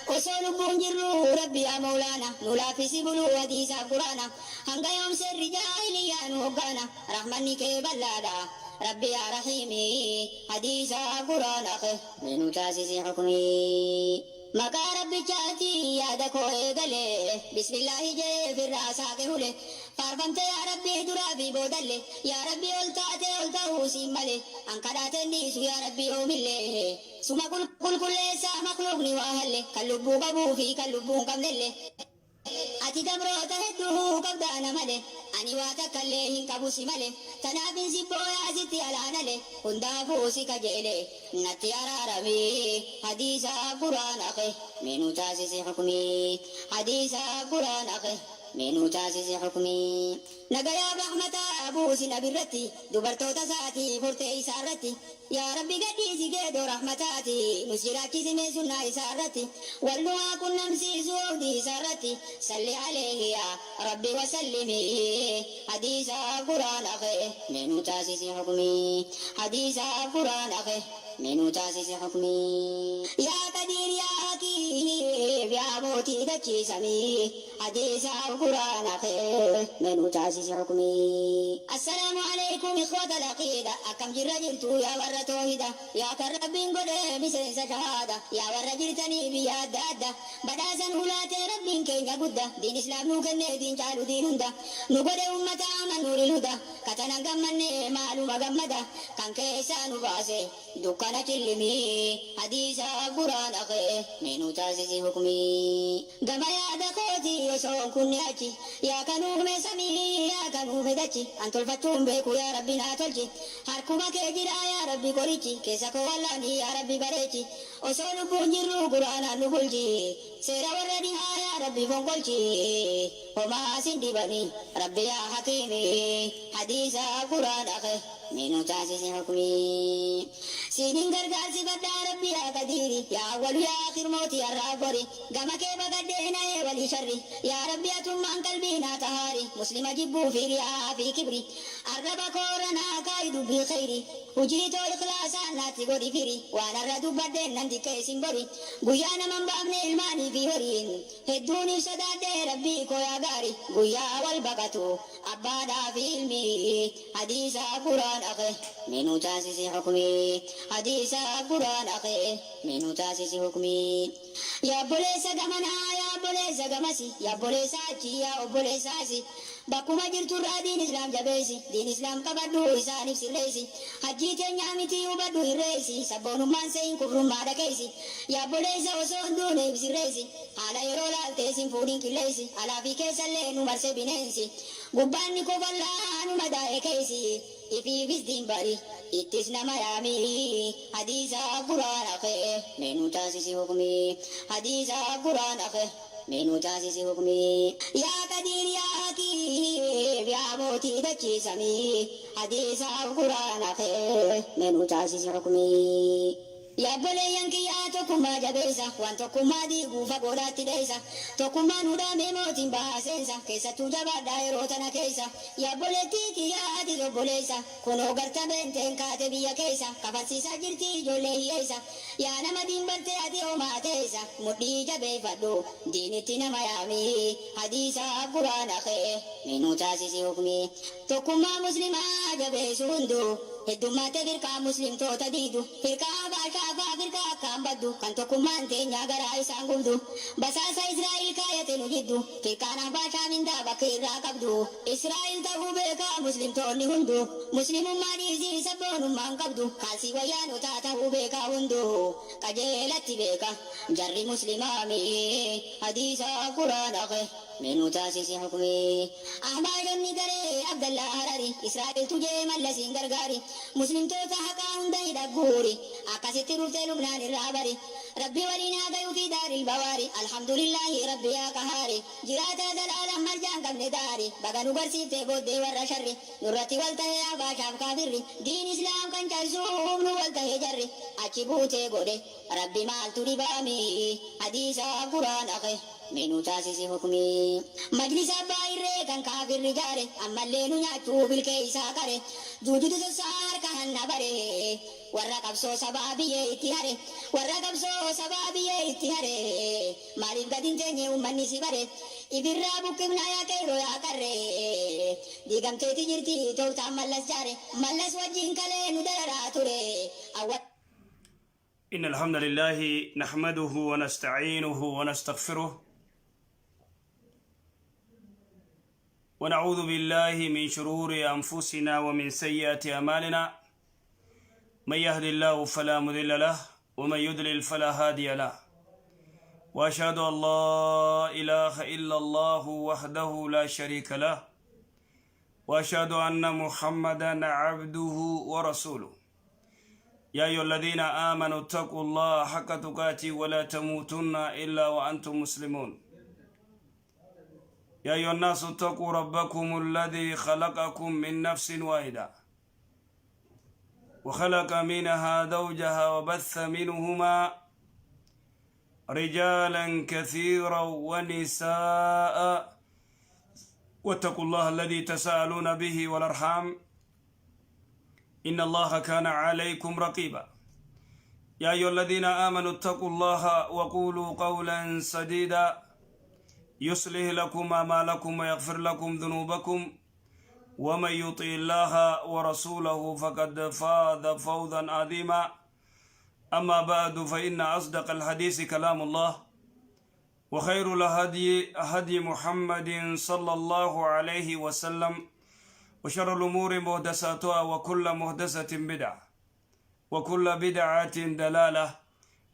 وصول بونجرو ربي يا مولانا نولا في سبلو وديسا قرانا هنگا يوم سر جاهليا نوغانا رحمني كبلادا ربي يا رحيمي حديثا قرانا من تاسيس حكمي مكا ربي جاتي يا دكو ايغلي بسم الله جي في الراس هاكهولي فارفمت يا ربي درابي بودلي يا ربي قلتاتي قلتاو سيمالي انكرات النيس يا ربي اوملي سما كل ليسا مخلوقني واهلي كاللبو قبو في كاللبو قبللي ati dabroota hedduu qabdaana male ani waa takka illee hin qabu si male tanaafin si booyaa sitti alaanale hundaafuu si kajeele natti araarame hadiisa quraana kee meenuu taasise hukumii hadiisa quraana kee meenuu taasise hukumii nagayaa rahmataa buusi nabirratti dubartoota isaatii furtee isaarratti yaa rabbi gadhiisi geedoo rahmataati nusjiraachisime sunnaa isaarratti wallumaa qunnamsiisuu awdii isaarratti salli alayhi yaa rabbi wasallimi hadiisa quraana kee meenuu taasise hukumii hadiisa quraana kee meenuu taasise hukumii yaa qadiir yaa hakiim yaa mootii dachiisamii hadiisa quraana kee meenuu taasise hukumii assalaamu alaykum ikhwata laqiida akkam jirra jirtu yaa warra توحيدا يا كربين قد بسنس شهادة يا ورجلتني بياد دادة بداسا هلات ربين كين قد دين إسلام نوكن دين جالو دين هندا نقود أمة من نور الهدى كتنا قمن معلومة قمدا كان كيسا نباسي دكانا تلمي حديثا قرآن أخي منو تاسيسي حكمي قم يا دقوتي وسوم كن أجي يا كانوا مسامي يا كانوا مدجي أنتو الفتون بيكو يا ربنا تلجي هركما كجرا يا ربي قريتي كيسا كوالاني يا ربي بريتي وسولو بونجرو قرآن نقولجي سيرا وردي يا ربي فنقولجي وما سندي بني ربي يا حكيمي حديثا قرآن أخي منو تاسيسي حكمي سينين غرغار سبدا ربي يا قديري يا أول يا آخر موتي يا رابوري قام كيف قدينا يا ولي شري يا ربي أتم عن قلبنا تهاري مسلم جبو في رياء في كبري الرب كورنا قايد بخيري وجيت الإخلاص ناتي قولي فيري وانا الردو بدين نندي كيسين بري قيانا من بابني الماني في هرين هدوني صداد ربي كويا غاري قيا والبقتو أبادا في علمي حديث قرآن أخي منو تاسيسي حكمي حديث قرآن أخي منو تاسيسي حكمي يا بوليس غمنا يا بوليس غمسي يا بوليس أجي يا بوليس أسي bakuma jirtu irraa diin islaam jabeessi diin islaam qabadhu isaaniif sirreessi hajjii teenya miti hubadhu hirreessi sabboonummaan seeyin kurrummaa dhageessi yaabboleessa osoo hin duuneef sirreessi haala yeroo laaltee sin fuudhin qilleessi alaafi keessallee nu marse bineensi gubbaanni kofallaa nu madaa'e keessi ifiifis diin bari ittis nama yaami hadiisa quraan akee meenuu taasisi hukumii hadiisa quraan akee منو تاسيسي حكمي يا قدير يا حكيم يا موتي دچيسمي حديث القرآن أخي منو تاسيسي حكمي يا بلي ينكي يا توكما جبيسا وان توكما دي غوفا قولاتي ديسا توكما نودا ميموتين باسنسا كيسا توجبا دايروتنا كيسا يا بلي تيكي يا عدي دو بوليسا كونو غرتا بنتين كاتبي يا كيسا كفاسيسا جرتي جولي يسا يا نما دين بلتي عدي وما تيسا مدي جبي فدو دينتي نما يامي حديثا قرآن أخي منو تاسيسي حكمي توكما مسلما جبيسو هندو heddummaate firqaa muslimtoota diidu firqaa baashaafaa firqaa akkaan baddu kan tokkummaan teenya garaa isaan gubdu basaasa Israa'el kaayate nu jiddu firqaan baashaa mindaa bakka irraa qabdu Israa'el ta'uu beekaa muslimtoonni hundu muslimummaa dhiisii sabboonummaan qabdu kaasii wayyaanotaa ta'uu beekaa hundu qajeelatti beeka jarri muslimaami hadiisa quraan akhe منو تاسيسي حكمي أحمد النقري عبد الله هرري إسرائيل تجي ملسين غرغاري مسلم توتا حقا هندي دقوري أكاسي روتي لبنان الرابري ربي ولينا غيو في دار البواري الحمد لله ربي يا قهاري جرات هذا العالم مرجان قبل داري بقى نبرسي تبودي ورى شري نرتي والتهي عباشا كافري دين إسلام كان جرسوم نوالتهي جري أچي بوتي قولي ربي مال تري بامي حديث قرآن أخي منو تاسيسي حكمي مجلس بايري كان كافر رجاري أما اللي نياتو بالكيسا كاري جوجو تسار كهن نبري ورقب سو سبابي اتهاري ورقب سو سبابي اتهاري maaliif gadin teenye ummanni si bare ibirraa buqqifnaa yaa qeerroo yaa qarree diigamteeti jirti tooftaan mallas jaare mallas wajjin kalee nu dararaa ture إن الحمد لله نحمده ونستعينه ونستغفره ونعوذ بالله من شرور أنفسنا ومن سيئات أعمالنا من يهد الله فلا مضل له ومن يضلل فلا هادي له وأشهد أن لا إله إلا الله وحده لا شريك له وأشهد أن محمدا عبده ورسوله يا أيها الذين آمنوا اتقوا الله حق تقاته ولا تموتن إلا وأنتم مسلمون يا أيها الناس اتقوا ربكم الذي خلقكم من نفس واحدة وخلق منها زوجها وبث منهما رجالا كثيرا ونساء واتقوا الله الذي تساءلون به والأرحام إن الله كان عليكم رقيبا يا أيها الذين آمنوا اتقوا الله وقولوا قولا سديدا يصلح لكم أعمالكم ويغفر لكم ذنوبكم ومن يطع الله ورسوله فقد فاز فوزا عظيما أما بعد فإن أصدق الحديث كلام الله وخير الهدي هدي محمد صلى الله عليه وسلم وشر الأمور محدثاتها وكل محدثة بدعة وكل بدعة دلالة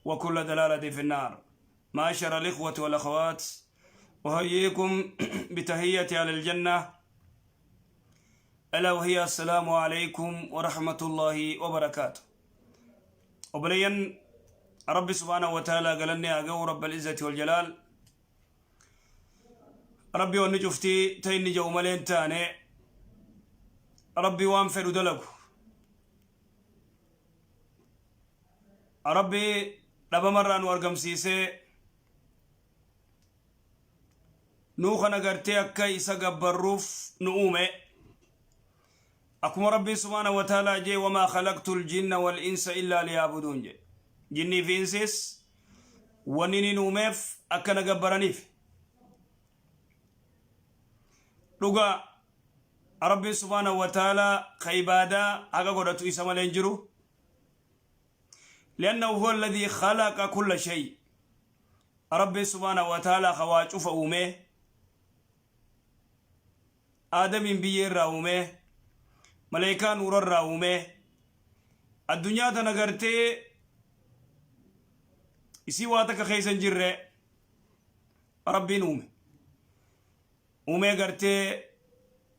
وكل دلالة في النار. معاشر الإخوة والأخوات أحييكم بتحية أهل الجنة ألا وهي السلام عليكم ورحمة الله وبركاته. وبلين رب سبحانه وتعالى قالني أقو رب العزة والجلال ربي ونجفتي تيني جومالين تاني ربي وانفر دلقو ربي لبا مران وارقم سيسي نوخا نغرتي أكا إسا قبروف نؤومي أكما ربي سبحانه وتعالى جي وما خلقت الجن والإنس إلا ليعبدون جي جني في إنسيس ونيني نوميف أكا نقبرانيف لغا ربي سبحانه وتعالى خيبادا حقا قدرتو إسا ملينجرو لأنه هو الذي خلق كل شيء. ربي سبحانه وتعالى خواجو فأوميه آدم بيير راوميه ملائكة نور راوميه الدنيا تنغرتي إسي واتك خيسن جره ربي نومي أومي غرتي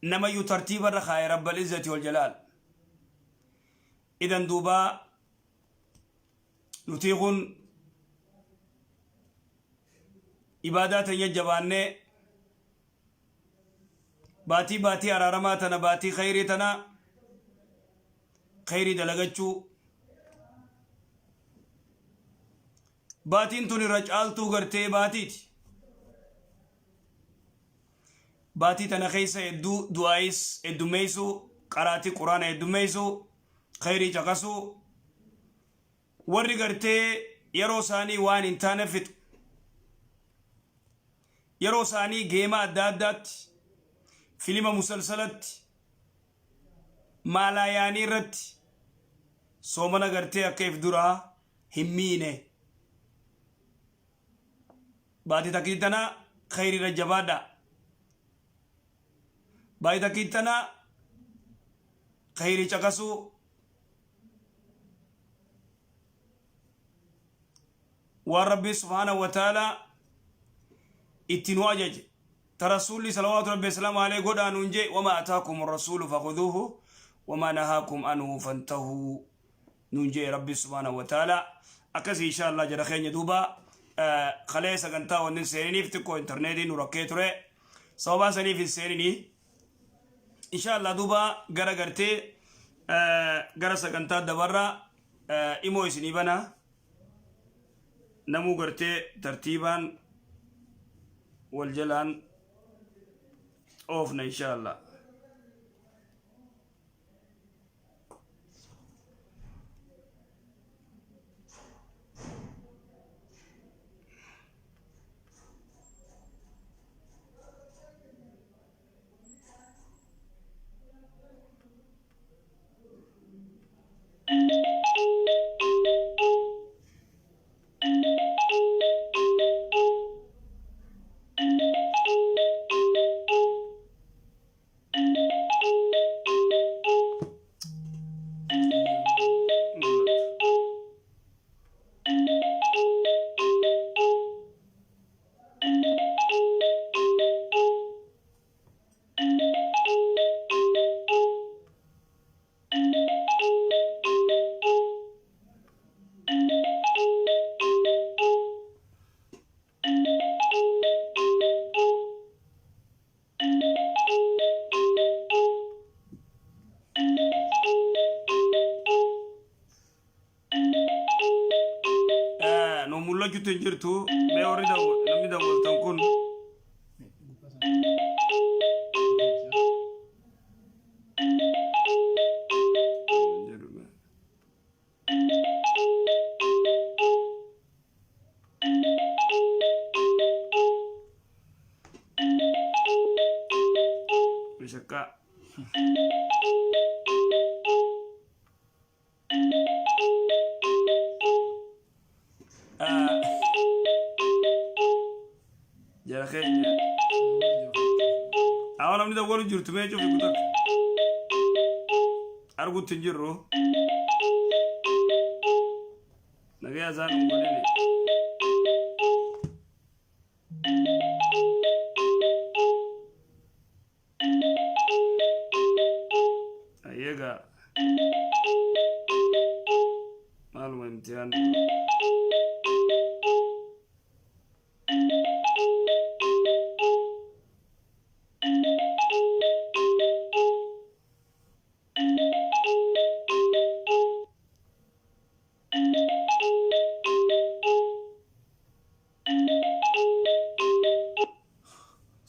نما يترتيب الرخاء رب العزة والجلال. إذن دوبا نتيغن إبادات يجباني باتي أرارماتنا باتي خيرتنا خيري دلغجو باتين توني رجالتو غرتي باتيتي باتي تنخيس ادو دعايس ادو ميسو قراتي قرآن ادو ميسو خيري جغسو ورّي غرتي يرو ساني وان انتانا فت يرو ساني جيما دادات فيلم مسلسلات مالا يعني رت سومنا غرتي كيف درا همينه باتي تكيتنا خيري رجبادا بايدا كيتنا خيري چقسو وربي سبحانه وتعالى اتنواجج ترسولي صلوات ربي السلام عليه قد أنونجي وما أتاكم الرسول فخذوه وما نهاكم عنه فانتهوا نونجي ربي سبحانه وتعالى أكسي إن شاء الله جرخين يدوبا خليسا قنطا ونن سيريني فتكو انترنيتي نركيتوري صوبا سني في السيريني إن شاء الله دوبا غرا غرتي غرا سكنتا دبرا إمو إسني بنا نمو غرتي ترتيبا والجلان أوفنا إن شاء الله. jirtu hin jirtu mee warri namni daawwaltan kun shakka jara keenya awon namni daawwalu jirtu mee cufi kutak argutti hin jirru nagaya isaan hin godhine ayega maaluma imtihaan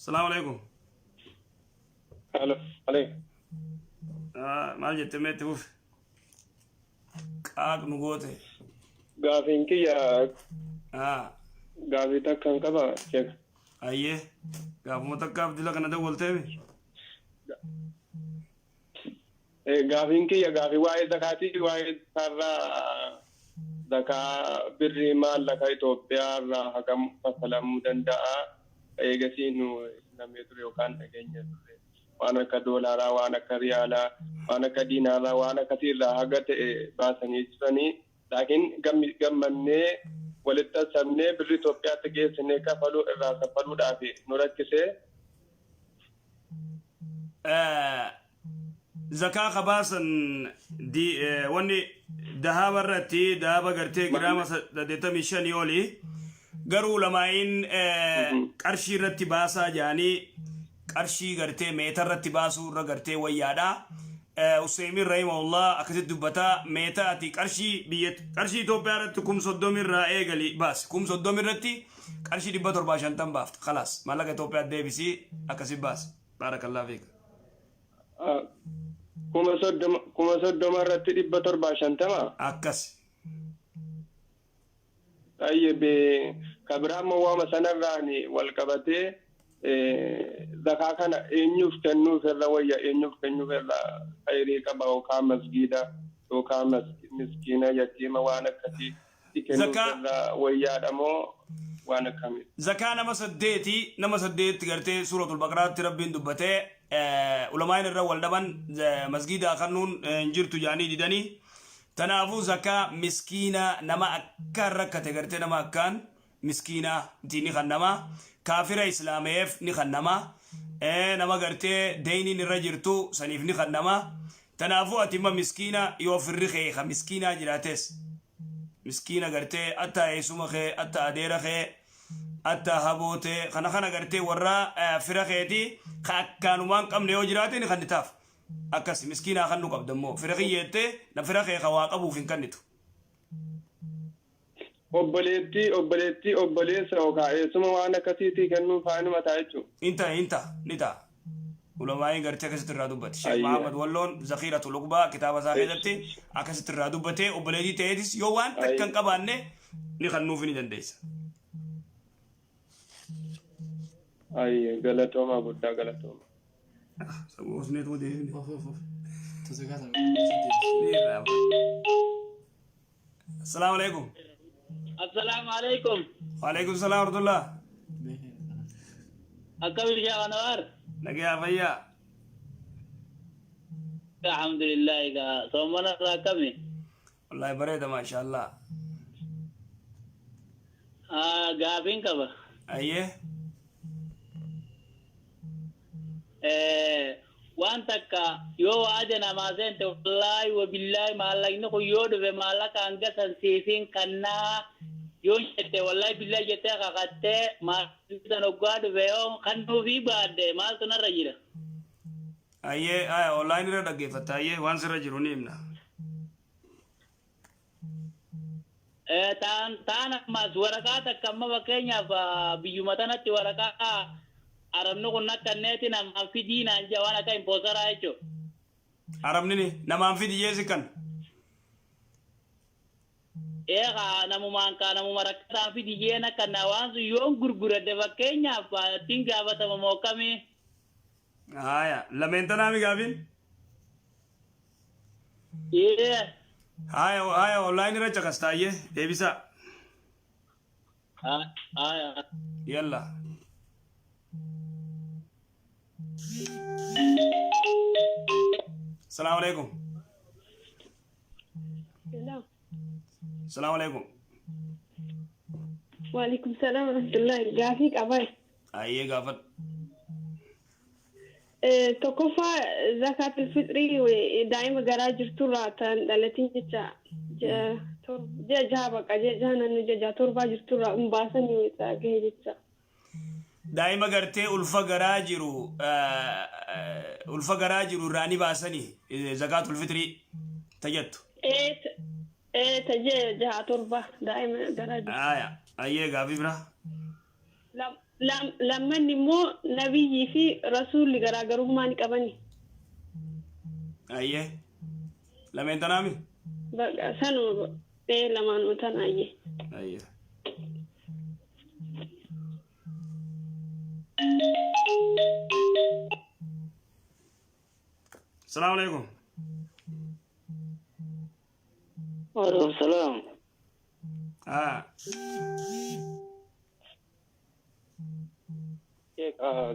السلام عليكم. الو عليكم. ما جت ميت وف كاك نغوتي غافين كي يا غافي تكن كبا شيخ ايه غاف متكاف دلك انا دولتي غافين كي يا غافي واي زكاتي واي سارا زكا بري مال لك ايتوبيا را حكم فسلام دندا ايغسينو نميتري وكان تجنج وانا كدولارا وانا كريالا وانا كدينارا وانا كثيرا حقت باسني جسني لكن قمني ولتسمني بريتوبيا تجسني كفلو الراس فلو دافي نركسه زكاة خباسا دي وني دهاب الرتي دهاب قرتي قرامة ديتا ميشان يولي قروا لماين قرشي رتي باسا جاني قرشي قرتي ميتر رتي باسو را قرتي ويادا وسيمين رحمه الله أكتد دبتا ميتاتي قرشي بيت قرشي توبيا رتي كم صدومي را ايقلي باس كم صدومي رتي قرشي دبا ترباشان تن بافت خلاص مالك توبيا ديبسي أكسي باس بارك الله فيك كما صدوم رتي دبا ترباشان تما أكس طيب كبرام وما سنراني والكبتي ذكاكنا إنيوف كنو في الرواية إنيوف كنو في الخيري كبا وكام مسجدا وكام مسكينة يتيمة وانا كتي كنو في الرواية دمو وانا كامل زكاة نما سديت قرتي سورة البقرة تربين دبتي علماء الرول دبن مسجدا قانون انجرتو جاني ديداني تنافو زكاة مسكينة نما أكار كتغرتي نما أكان مسكينة ديني خنما كافر إسلاميف نخنما نما غرتي ديني نرجرتو سنيف نخنما تنافو أتما مسكينة يوفر رخيخة مسكينة جراتس مسكينة غرتي أتا يسومخي أتا أديرخي أتا هبوتي خنا غرتي ورا فرخيتي كانومان قم نيو جراتي نخنتاف أكس مسكينة خنو قبدمو فرخيتي نفرخي خواقبو فين كنتو obboleessa okaa suma waan akkasiitii kennuu faanuma taa'echu inta nita ulamaa'in gartee akkasitti irraa dubbate Sheekh Muhammad Walloon Zakhiratul Luqbaa kitaaba isaa keessatti akkasitti irraa dubbate obboleettii ta'eetis yoo waan takka hin qabaanne ni kennuuf ni dandeessa. Galatooma guddaa galatooma. Saboosneetu deemne. Assalaamu alaikum. السلام عليكم. وعليكم السلام ورحمة الله. أكمل يا أنوار. نجيا فيا. الحمد لله إذا صومنا راكمي. والله بريدة ما شاء الله. قابين كبا. أيه. وانتك يو أجنا ما زنت والله وبالله ما الله إنه يود وما الله كان جسن سيفين كنا يوم جت والله بالله جت كعكت ما تنوقاد ويوم خنو في بعد ما تنرجيره أيه أونلاين ردا كيف تايه وان سر جروني منا Ta'an ammas waraqaa takka amma fakkeenyaaf biyyuma tanatti waraqaa arabni kun akkanneeti namaan fidii naan jaa waan akka impoosaraa jechuudha. Arabni namaan fidi jeesi kan. Namuma rakkataan fidi jeena kana waan sun yoon gurguradde fakkeenyaaf ittiin gaafatama moo akkamii. Haya lameen tanaami gaafin. Haya online irra caqastaayyee deebisaa. Yalla. Assalamu alaikum. Assalamu alaikum. وعليكم السلام ورحمة الله. قافيك أباي. أيه قافت. تكفى زكاة الفطري ودائما جراجر ترى التي جا جابك جانا نجا ترى جر ترى مباسني ويساقه جتا. دائما قرتي ألفا جراجرو راني باسني زكاة الفطري تجت. تجي جا ترى دائما جراجر. أيه قافي برا. لما نمو نبي في رسول غراغرو ما نكبني أيه لما أنت نامي بقى سنو لما نوتن أيه السلام عليكم. وعليكم السلام.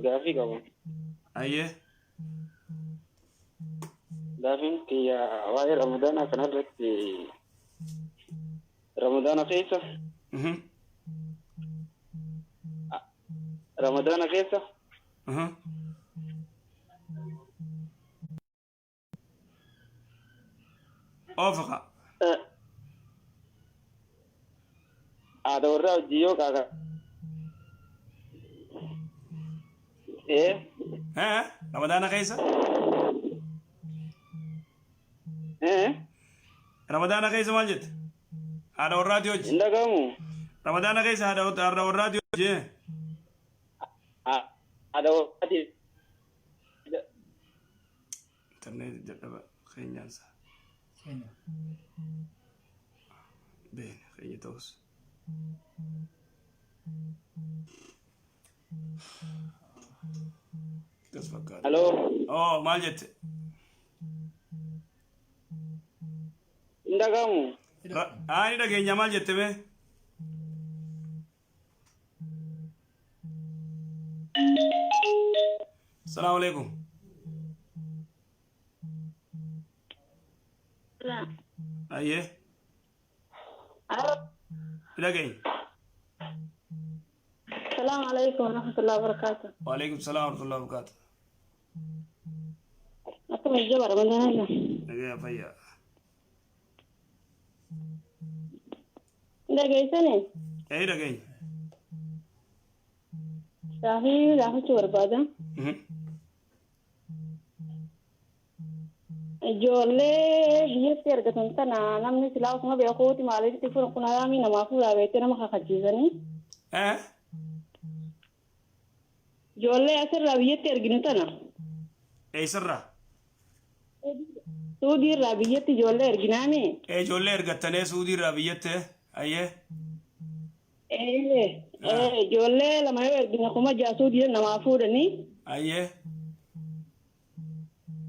Gaafii qaba. Ayyee. Gaafiin kiyya waa'ee Ramadaanaa kanarratti Ramadaana keessa. Ramadaana keessa. Oofaqa. Aadaa warraa hojii yoo qaaqa. رمضان كيسة رمضان كيسة مالجت هذا الراديو عندكم رمضان كيسة هذا الراديو جي هذا الراديو ترني جرب خين جالسة بين خين توس Halo. Maal jette? Indagamu. Ani dhageenya maal jette mee? Assalamu alaikum. Ayyee. Dhageenya. السلام عليكم ورحمة الله وبركاته. وعليكم السلام ورحمة الله وبركاته. أكمل الجبر من هذا. يا فيا. ده جايسني. إيه ده جاي. راهي شو بربادة. جولة بيصير كتنتنا نمني سلاو سما بيأخوتي مالك تفرق كنا رامي نمافو رابطنا ما خجزني. جولة أسر رابية ترجنتنا. إيه سرّا؟ سودي رابية جولة أرجنامي. إيه جولة أرجتني سودي رابية أيه. جولة لما يرجعنا كم جا سودي نمافورني. أيه.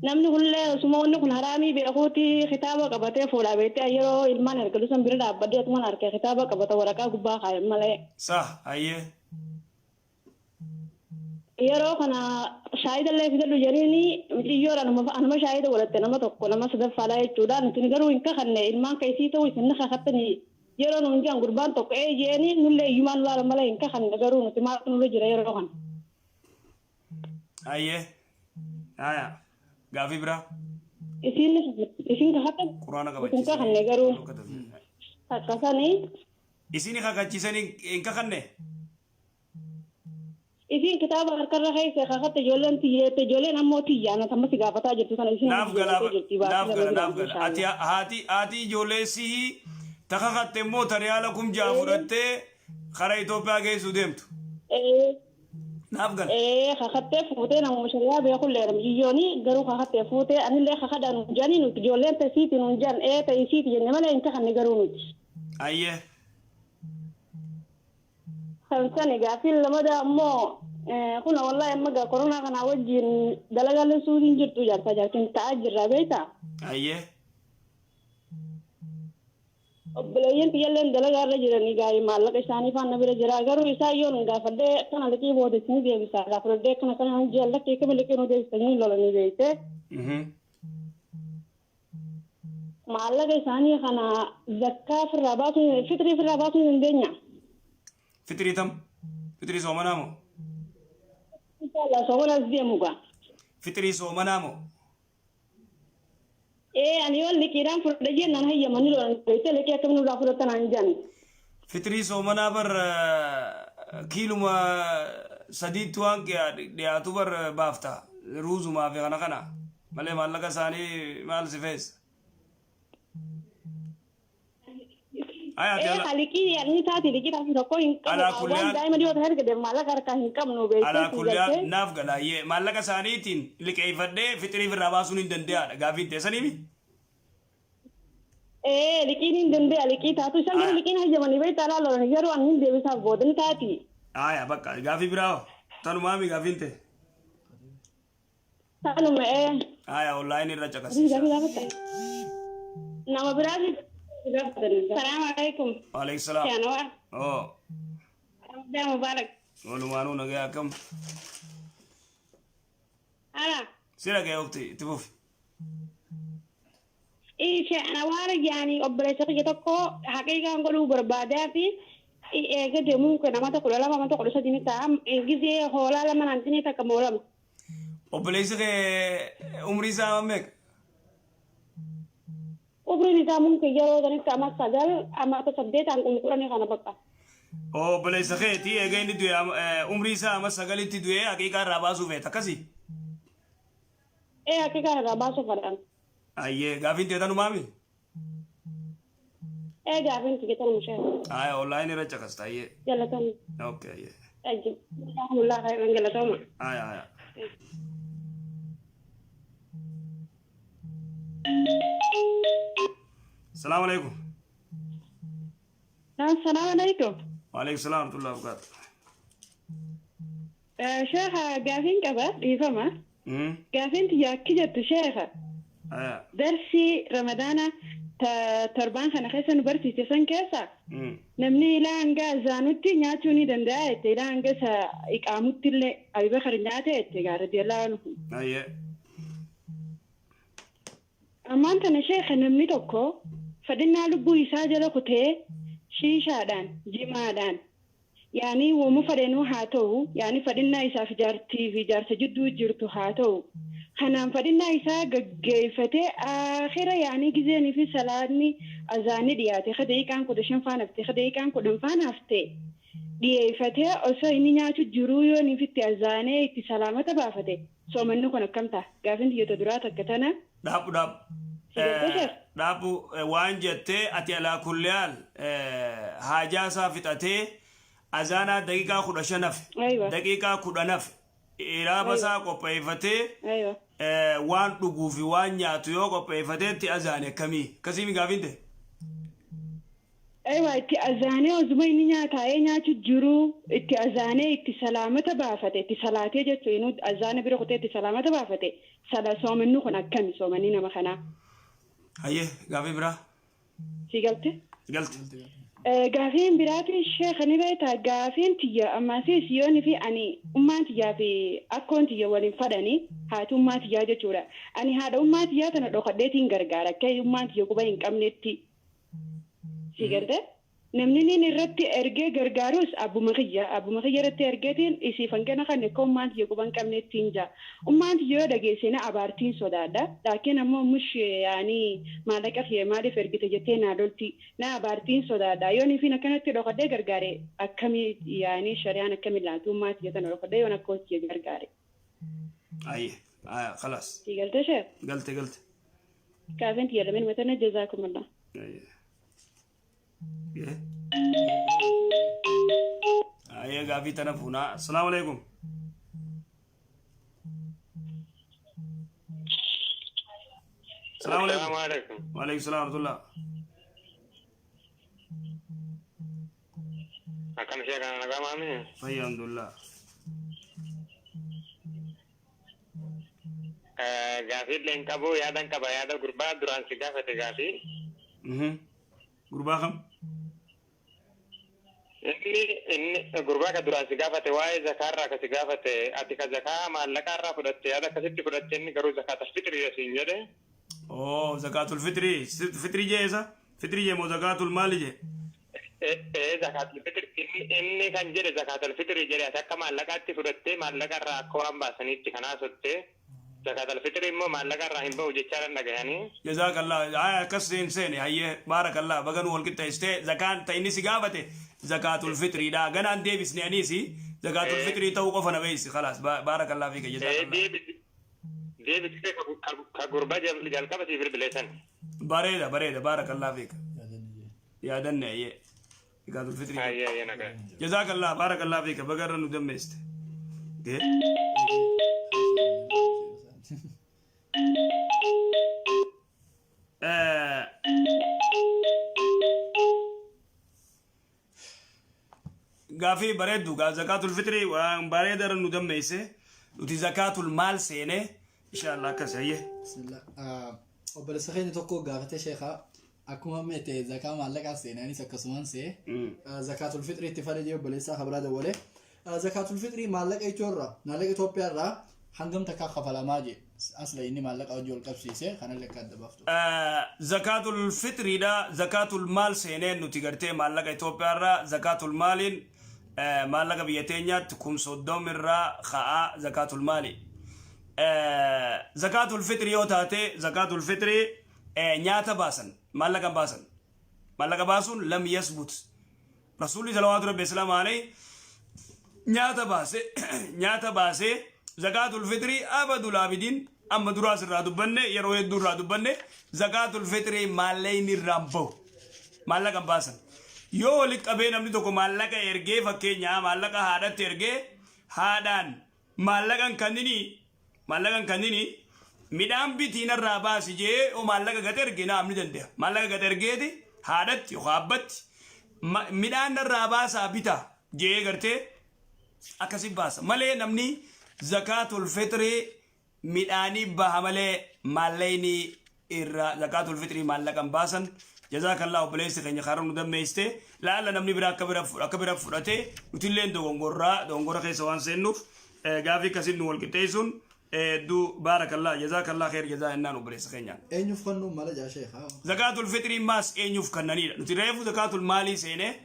نمني كله سمو نكون هرامي بأخوتي خطابة كبته فولا بيته أيرو إلمان هركلو سنبرد أبدي أتمنى هركة خطابة كبته وركا كوبا خاي ملأ. صح أيه. يرو كنا شاهد الله في ذلو جريني متيجور أنا ما شاهد ولا تنام تقول ما صدق فلاي تودا نتنقرو إنك خلنا إلمان كيسي تو يسنخ خطني يرو نونجان قربان تق أي جاني نقول يمان ولا ملا إنك خلنا نقرو نتما نقول جرا يرو خن. أيه. آية. غافي برا. إسين خطن. قرآن كبير. إنك خلنا نقرو. كاساني. إسيني خاكتشيسني إنك خلنا. إذن كتاب أركان رخي سخافة جولن تجولن أمو تيجانا ثم سقافة جرتو سنة إسين نافقل أتي جولي سي تخاخت موت ريالكم جافرتي خرا إثيوبيا جيسو ديمتو نافقل خاخت فوتي نمو مشاريع بيقول لهم يجوني قالوا خاخت فوتي أنا اللي خاخد نجاني نتجولين تسيتي نجان تسيتي جنة ما لا ينتخن نجاروني أيه خمسة قافل لما ده مو كنا والله ما كورونا كان أوجي دلقا لسودين جرتو جارتا جارتين تأجر رابيتا أيه بلاين تيالين دلقا رجرني جاي مالك إساني فانا برجرا قالوا إسايون قافل كان لكي بود سني دي بيسا قافل ده كان هنجي لك كي كمل كي نودي سنين لولاني بيته مالك إساني خنا زكاة في الرابط فطري في الرابط من الدنيا فطري تم فطري سومنامو إن شاء الله سوونا زيموغا فطري سومنامو أنا يقول لك إيران فرجين أنا هي مني لون بيته لك يا كم نولا فرطنا عنجاني فطري سومنا بر كيلو ما سديد توان كيا دي أتوبر بافتا روزو ما في غنا مالي مالك ساني مال سفيس خليكي يعني تاتي لكي تاتي ركوين على كل حال دائما يقول هرك ده مالك أركان كم نو بيته على كل حال نافقلا يه مالك سانيتين لكي فدي فطري في الرباسون دنديا غافي تسنيمي لكن دندي لكي تاتو سامي لكن هي جماني بيت ترى لو نجارو أنين دي بيسا بودن تاتي يا بكا غافي براو تانو مامي غافي انت تانو ما والله إني رجعك نعم براسي السلام عليكم وعليكم السلام يا نوار رمضان مبارك ولو ما نونا جاء كم أنا سيرك يا أختي تبوف شيء أنا وارد يعني أبرز كتكو حقيقة نقولوا برباداتي قد ممكن ما تقول لا ما تقول سديني تام إنجزي هولا لما ننتني تكملهم أبرز عمري سامك أبرز ممكن يرو ذني تام سجل أما تصدق عن القرآن خنا بقى أبرز تي أجين دوي عمري سام سجل تدوي حقيقة راباسو في تكاسي حقيقة راباسو فران أيه غافين تيتانو مامي غافين تيتانو مشاهد والله إني رجعك استايه يلا تاني أوكي أجل الحمد لله خير يلا تاني السلام عليكم السلام عليكم وعليكم السلام ورحمة الله وبركاته شيخ غافين كبا يفهمها غافين تيا كجت شيخ درسي رمضان تربان خنا خيسن برسي تسن كيسا نمني لانغا زانوتي نياتوني دندايت لانغا سا اقامت اللي ابي بكر نياتي تغار دي لانو اما انت شيخ نمني توكو فدنا لبو يساجل كوتي شيشادان جمادان يعني ومفدنو هاتو يعني فدنا يسا في جارتي في جار سجدو جرتو هاتو خنام فدنا يسا غيفته اخره يعني جزيني في سلامي ازاني دياتي خدي كان كودشن فانفتي خدي كان كودن فانفتي ديفته اوسو ينياتو جرويو ني في ازاني تي سلامه بافته سو منو كن كمتا غافين ديتو دراتا كتنا دابو وانجته اتي على كليال حاجه صافتته أزانا دقيقة خدا شنف دقيقة خدا نف إرابسا كوبايفتة وان تقوفي وان ياتيو كوبايفتة تي أزانة كمي كسيمي غافينته تي أزانة وزميني نياتاي نياتو جرو تي أزانة تي سلامة بافتة تي صلاتي جتو ينود أزانة بروختة تي سلامة بافتة سلا سومنو خنا كمي سومنينا مخنا هيه غافي برا قلت غافين براتي الشيخ نبيتا غافين تيا أما سيسيوني في أني أمان تيا في أكون تيا ولين فداني هاتو أمان تيا جتورا أني هذا أمان تيا تنا لو خديتين غرغارا كي أمان تيا كوباين كامنتي سيغرده نمني نرتي أرجع غرغاروس أبو مخيا رتي أرجعين إسي فنكنا خن نكون أمان تيا كوباين كامنتين جا أمان تيا دقيسنا أبارتين سودادا لكن أما مش يعني ما لك أخي ما دي فرقة جتين عدلتي نا أبارتين سودادا يوني فينا كانت لو خدي غرغاري أكمي يعني شريان أكمي لا تو ما تيا تنا لو خدي وانا كوتي غرغاري خلاص قلت شيء قلت كافين تيا لمن متنا جزاكم الله يا قافي تنفونا السلام عليكم السلام عليكم وعليكم السلام ورحمة الله أكمل شيء كان أنا قام أمين الحمد لله قافي لين كابو يادن كابا يادا غربا دران سيغافة قافي غربا خم إني غربا كدران سيغافة واي زكارة كسيغافة أتيك زكاة ما لكارة فدت يادا كسيت فدت إني كرو زكاة الفطر يسين جده أوه زكاة الفطري فطري جيسا فطري جي مو زكاة المال جي زكاة الفطر إني كان جده زكاة الفطر جده أتاك ما لكات فدت ما لكارة كوام باسني تكنا سوتة زكاة الفطر إمو ما لكارة هم بوجي چارن لگهاني جزاك الله كسر إنسان هي بارك الله بغن والكت تستي زكاة تيني سيغافته زكاة الفطر دا غنان دي بسني أنيسي زكاة الفطر توقفنا بيسي خلاص بارك الله فيك جزاك الله دي بتكي كغربا جال كبسي في البلسان بريدة بارك الله فيك يا دنيا هي زكاة الفطر هي نكا جزاك الله بارك الله فيك بغر ندمست غافي بريدو زكاة الفطر وبريدة ندمست وتي زكاة المال سينه إن شاء الله كسيه بسم الله وبلسخين تقو غافته شيخا أكما ميت زكاة مالك عسيناني سكسمان سي زكاة الفطر اتفاق جيو بلسا خبرا دولة زكاة الفطر مالك اي جورا مالك اتوبيا را حنقم تكا خفلا ماجي أصلا إني مالك أو جول كبسيسي خانا لك الدبافتو زكاة الفطر دا زكاة المال سينين نتيجرتي مالك اتوبيا را زكاة المال مالك بيتينيا تكون صدوم الرا خاء زكاة المال زكاة الفطر يوتاتي زكاة الفطر نياتا باسن مالك باسن لم يثبت رسول الله صلى الله عليه وسلم عليه نياتا باسي زكاة الفطر أبد العابدين أما دراس الرادبنة يروي الدور الرادبنة زكاة الفطر مالين الرامبو مالك باسن يو لك أبين أمني توكو مالك إرجع فكينيا مالك هذا ترجع هذان مالك كندني midhaan bitiina irraa baasi jee o maallaqa gad erge namni danda'a maallaqa gad ergeeti haadhatti yookaan abbatti midhaan irraa baasaa bita jee gartee akkasi baasa malee namni zakaatul fitrii midhaanii baha malee maallayni irraa zakaatul fitrii maallaqan baasan jazakallahu obboleessi keenya karaa nu dammeessite laalla namni biraa akka bira fudhate nutilleen dogongora keessa waan seennuuf gaafii akkasiin nu walqixxeessuun دو بارك الله جزاك الله خير جزاء النان وبريس خينيان أين يفكروا مالا جا شيخ زكاة الفطر ماس أين يفكرني نتريفو زكاة المالي سينه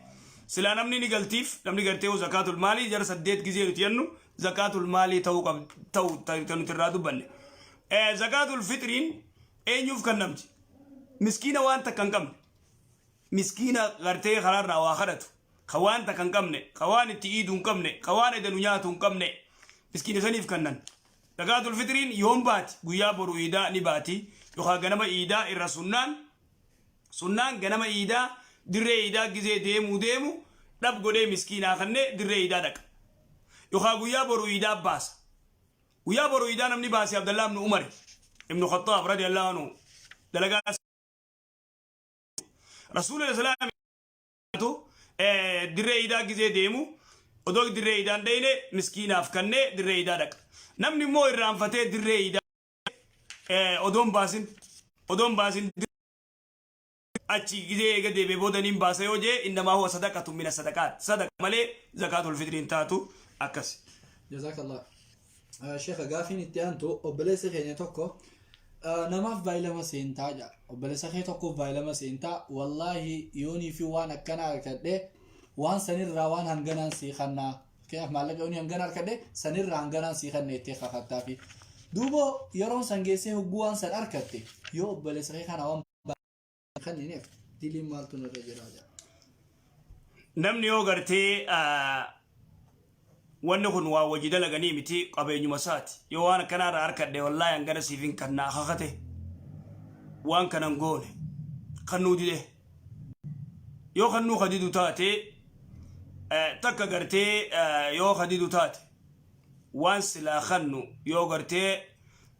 سلا نمني نقلتيف نمني قرتيو زكاة المالي جرس الديت كزيرو تيانو زكاة المالي تو تنترادو بني زكاة الفطرين أين يفكرنمتي مسكينة وانتا كنكم مسكينة غرتي خرار رواخرتو خوان تكنكمني خوان تييدون كمني خوان دنياتون كمني مسكينة سنيف كنن زكاة الفطرين يوم بات قيا برو إيدا نباتي يخا غنما إيدا إرى سنان غنما إيدا در إيدا جزء ديمو رب قدي مسكين آخرني در إيدا دك يخا قيا برو إيدا باس قيا برو إيدا نمني باسي عبد الله بن عمر ابن خطاب رضي الله عنه دلقا رسول الله صلى الله عليه وسلم در إيدا جزء ديمو ودوك در إيدا دينه مسكين آفكني در إيدا دك namni immoo irraanfatee dirree idaa odoon baasin achi gizee eega deebee boodaniin baasa yoo jee innamaa huwa sadaqatu mina sadaqaat sadaqa malee zakaatul fitriin taatu akkas jazakallah sheekha gaafiin itti aantu obboleessi keenya tokko namaaf baay'ilama seentaa jaa obboleessa kee tokkoof baay'ilama seentaa wallaahi yoonii fi waan akkanaa arkadhe waan sanirraa waan hanganaan siikannaa كيف مالك أوني هنجنا أركده سنير هنجنا سيخن نتيخ خطا في دوبو يرون سنجسه هجوان سن أركته يو بلس خي خنا وام خلني نف دليل مالتون الرجال نمني أوغرتي ونهون ووجد لغني متي قبل مسات يوانا كنا أركده والله هنجنا سيفين كنا خخته وان كنا نقول خنودي ده yoo kannuu khadidu taate takka gartee yoo khadidu taate waan silaa kannu yoo gartee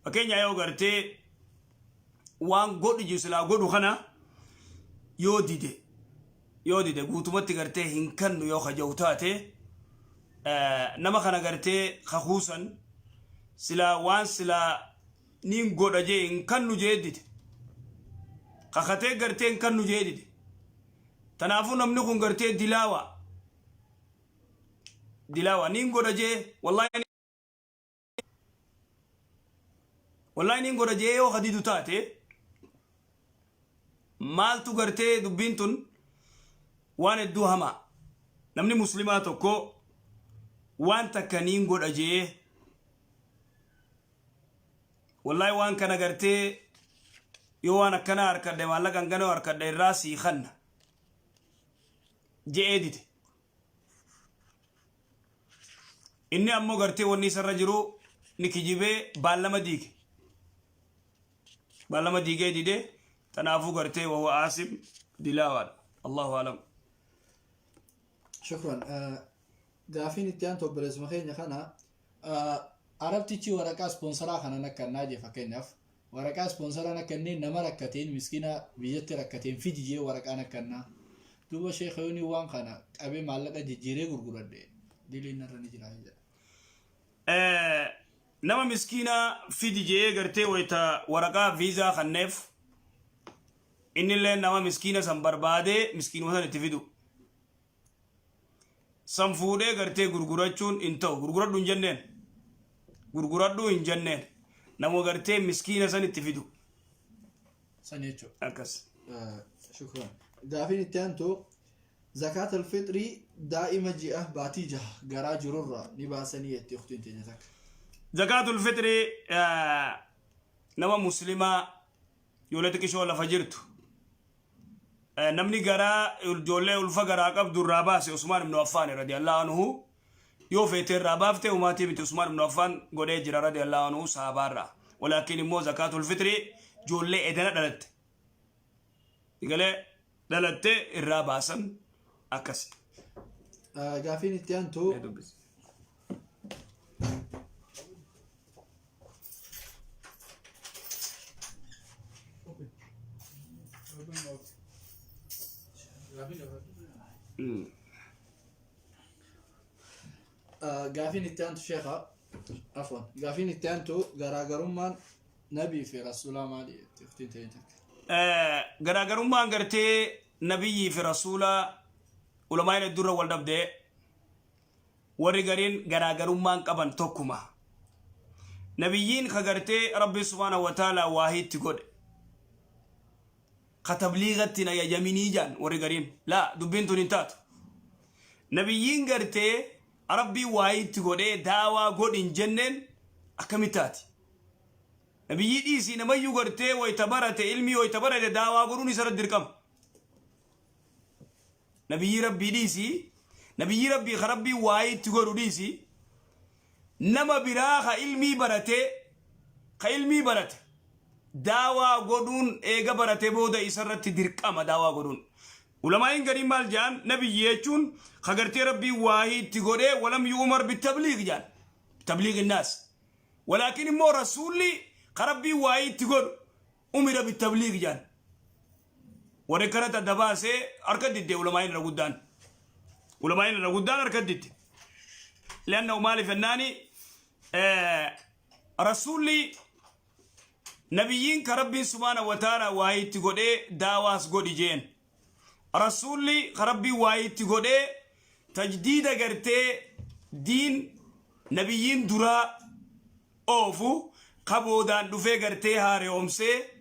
fakkeenya yoo gartee waan godhu silaa godhu kana yoo dide guutumatti gartee hin kannu yoo khajau taate nama kana gartee khakuusan silaa waan silaa nin godha jee hin kannu jee dide kakatee gartee hin kannu jee dide tanaafu namni kun gartee dilaawa nin godha jee wallahi nin godha jee yoo khadidu taate maaltu gartee dubbiin tun waan hedduu hamaa namni muslimaa tokko waan takka nin godha jee wallahi waan kana gartee yoo waan akkana harkadhe maallaqa hangana harkadhe irraa sii kanna je'ee dide inni ammoo gartee wanni isarra jiru ni kijibee baallama diigee dide tanaafu gartee wahuwa aasim dilaawaadha allahu alam شكرا قافين التيان توبرز مخيني خانا عربتي ورقا سبونسرا خانا نكا ناجي فكينيف ورقا سبونسرا نكني نما ركتين مسكينة بيجت ركتين في جي ورقا نكنا دوبا شيخ يوني وان خانا أبي معلقة جيري غرغرة دي لي نرى نجي راجع نما مسكينة في جي غرتي ويتا ورقا فيزا خنف إن اللي نما مسكينة سنبربادي مسكين وثان تفيدو sanfuudhee gartee gurgurachuun in ta'u gurguradhu hin jenneen namoo gartee miskiina san itti fidu san jechuudha akkas shukran gaafin itti aantu زكاة الفطر دائما جاء باتيجة غرا جرورا نباسني اختين تنتك زكاة الفطر نما مسلمة يولتك شو ولا فجرت نمني غرا الجولة والفقرا قبض الراباس عثمان بن عفان رضي الله عنه يو فيتر رابافته وماتي بنت عثمان بن عفان غودي جرا رضي الله عنه صحابارا ولكن مو زكاة الفطر جولة ادنا دلت يقول دلت الراباسن أكس قافين التيانتو قافين التيانتو شيخة عفوا قافين التيانتو غراغرمان نبي في رسول الله مالي تختين تينتك غراغرمان غرتي نبي في رسول الله ulamain الدرة والدبدة ورجالين غراغرمان قبل توكما نبيين خغرتي ربي سبحانه وتعالى واحد تقول كتبليغتنا يا جميني جان ورجالين لا دبين تنتات نبيين غرتي ربي واحد تقول دعوة قد إنجنن أكملتات نبيين إيسي نما يغرتي ويتبرت علمي ويتبرت دعوة قروني سرد دركم نبي ربي ديسي نبي ربي خربي وايد تقولوا ديسي نما براخ علمي برته خعلمي برته دعوة قدون إيجا برته بودا يسرت دركما دعوة قدون علماء كريم الجان نبي يجون خغرتي ربي واحد تقوله ولم يؤمر بالتبليغ جان تبليغ الناس ولكن مو رسولي خربي واحد تقول أمر بالتبليغ جان وركرت الدباسة أركضت علماء الرجودان أركضت لأنه مالي فناني رسولي نبيين كربي سبحانه وتعالى وايد تقول دعواس قد جين رسولي كربي وايد تقول تجديد قرتي دين نبيين درا أوفو قبودان دفع قرتي هاري أمسي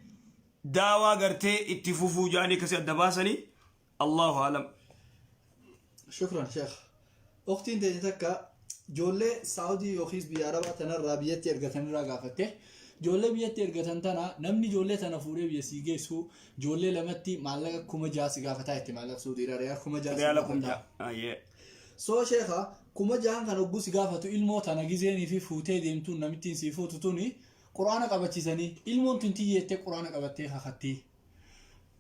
دعوة قرتي اتفوفو جاني كسي الدباسني الله أعلم شكرا شيخ أختي تنتكا جولة سعودي يوخيز بياربا تنا رابيتي ارغتن راقافته جولة بيتي ارغتن تنا نمني جولة تنا فوري بيسيگه سو جولة لمتي مالك كما جاسي غافتا احتمالك سودي راريا كما جاسي غافتا سو شيخا كما جان كان أبو سيغافتو إلمو تنا جيزيني في فوتي ديمتون نمتين سيفوتو توني قرآن قبتي سني علمون تنتي يتك قرآن قبتي خاتي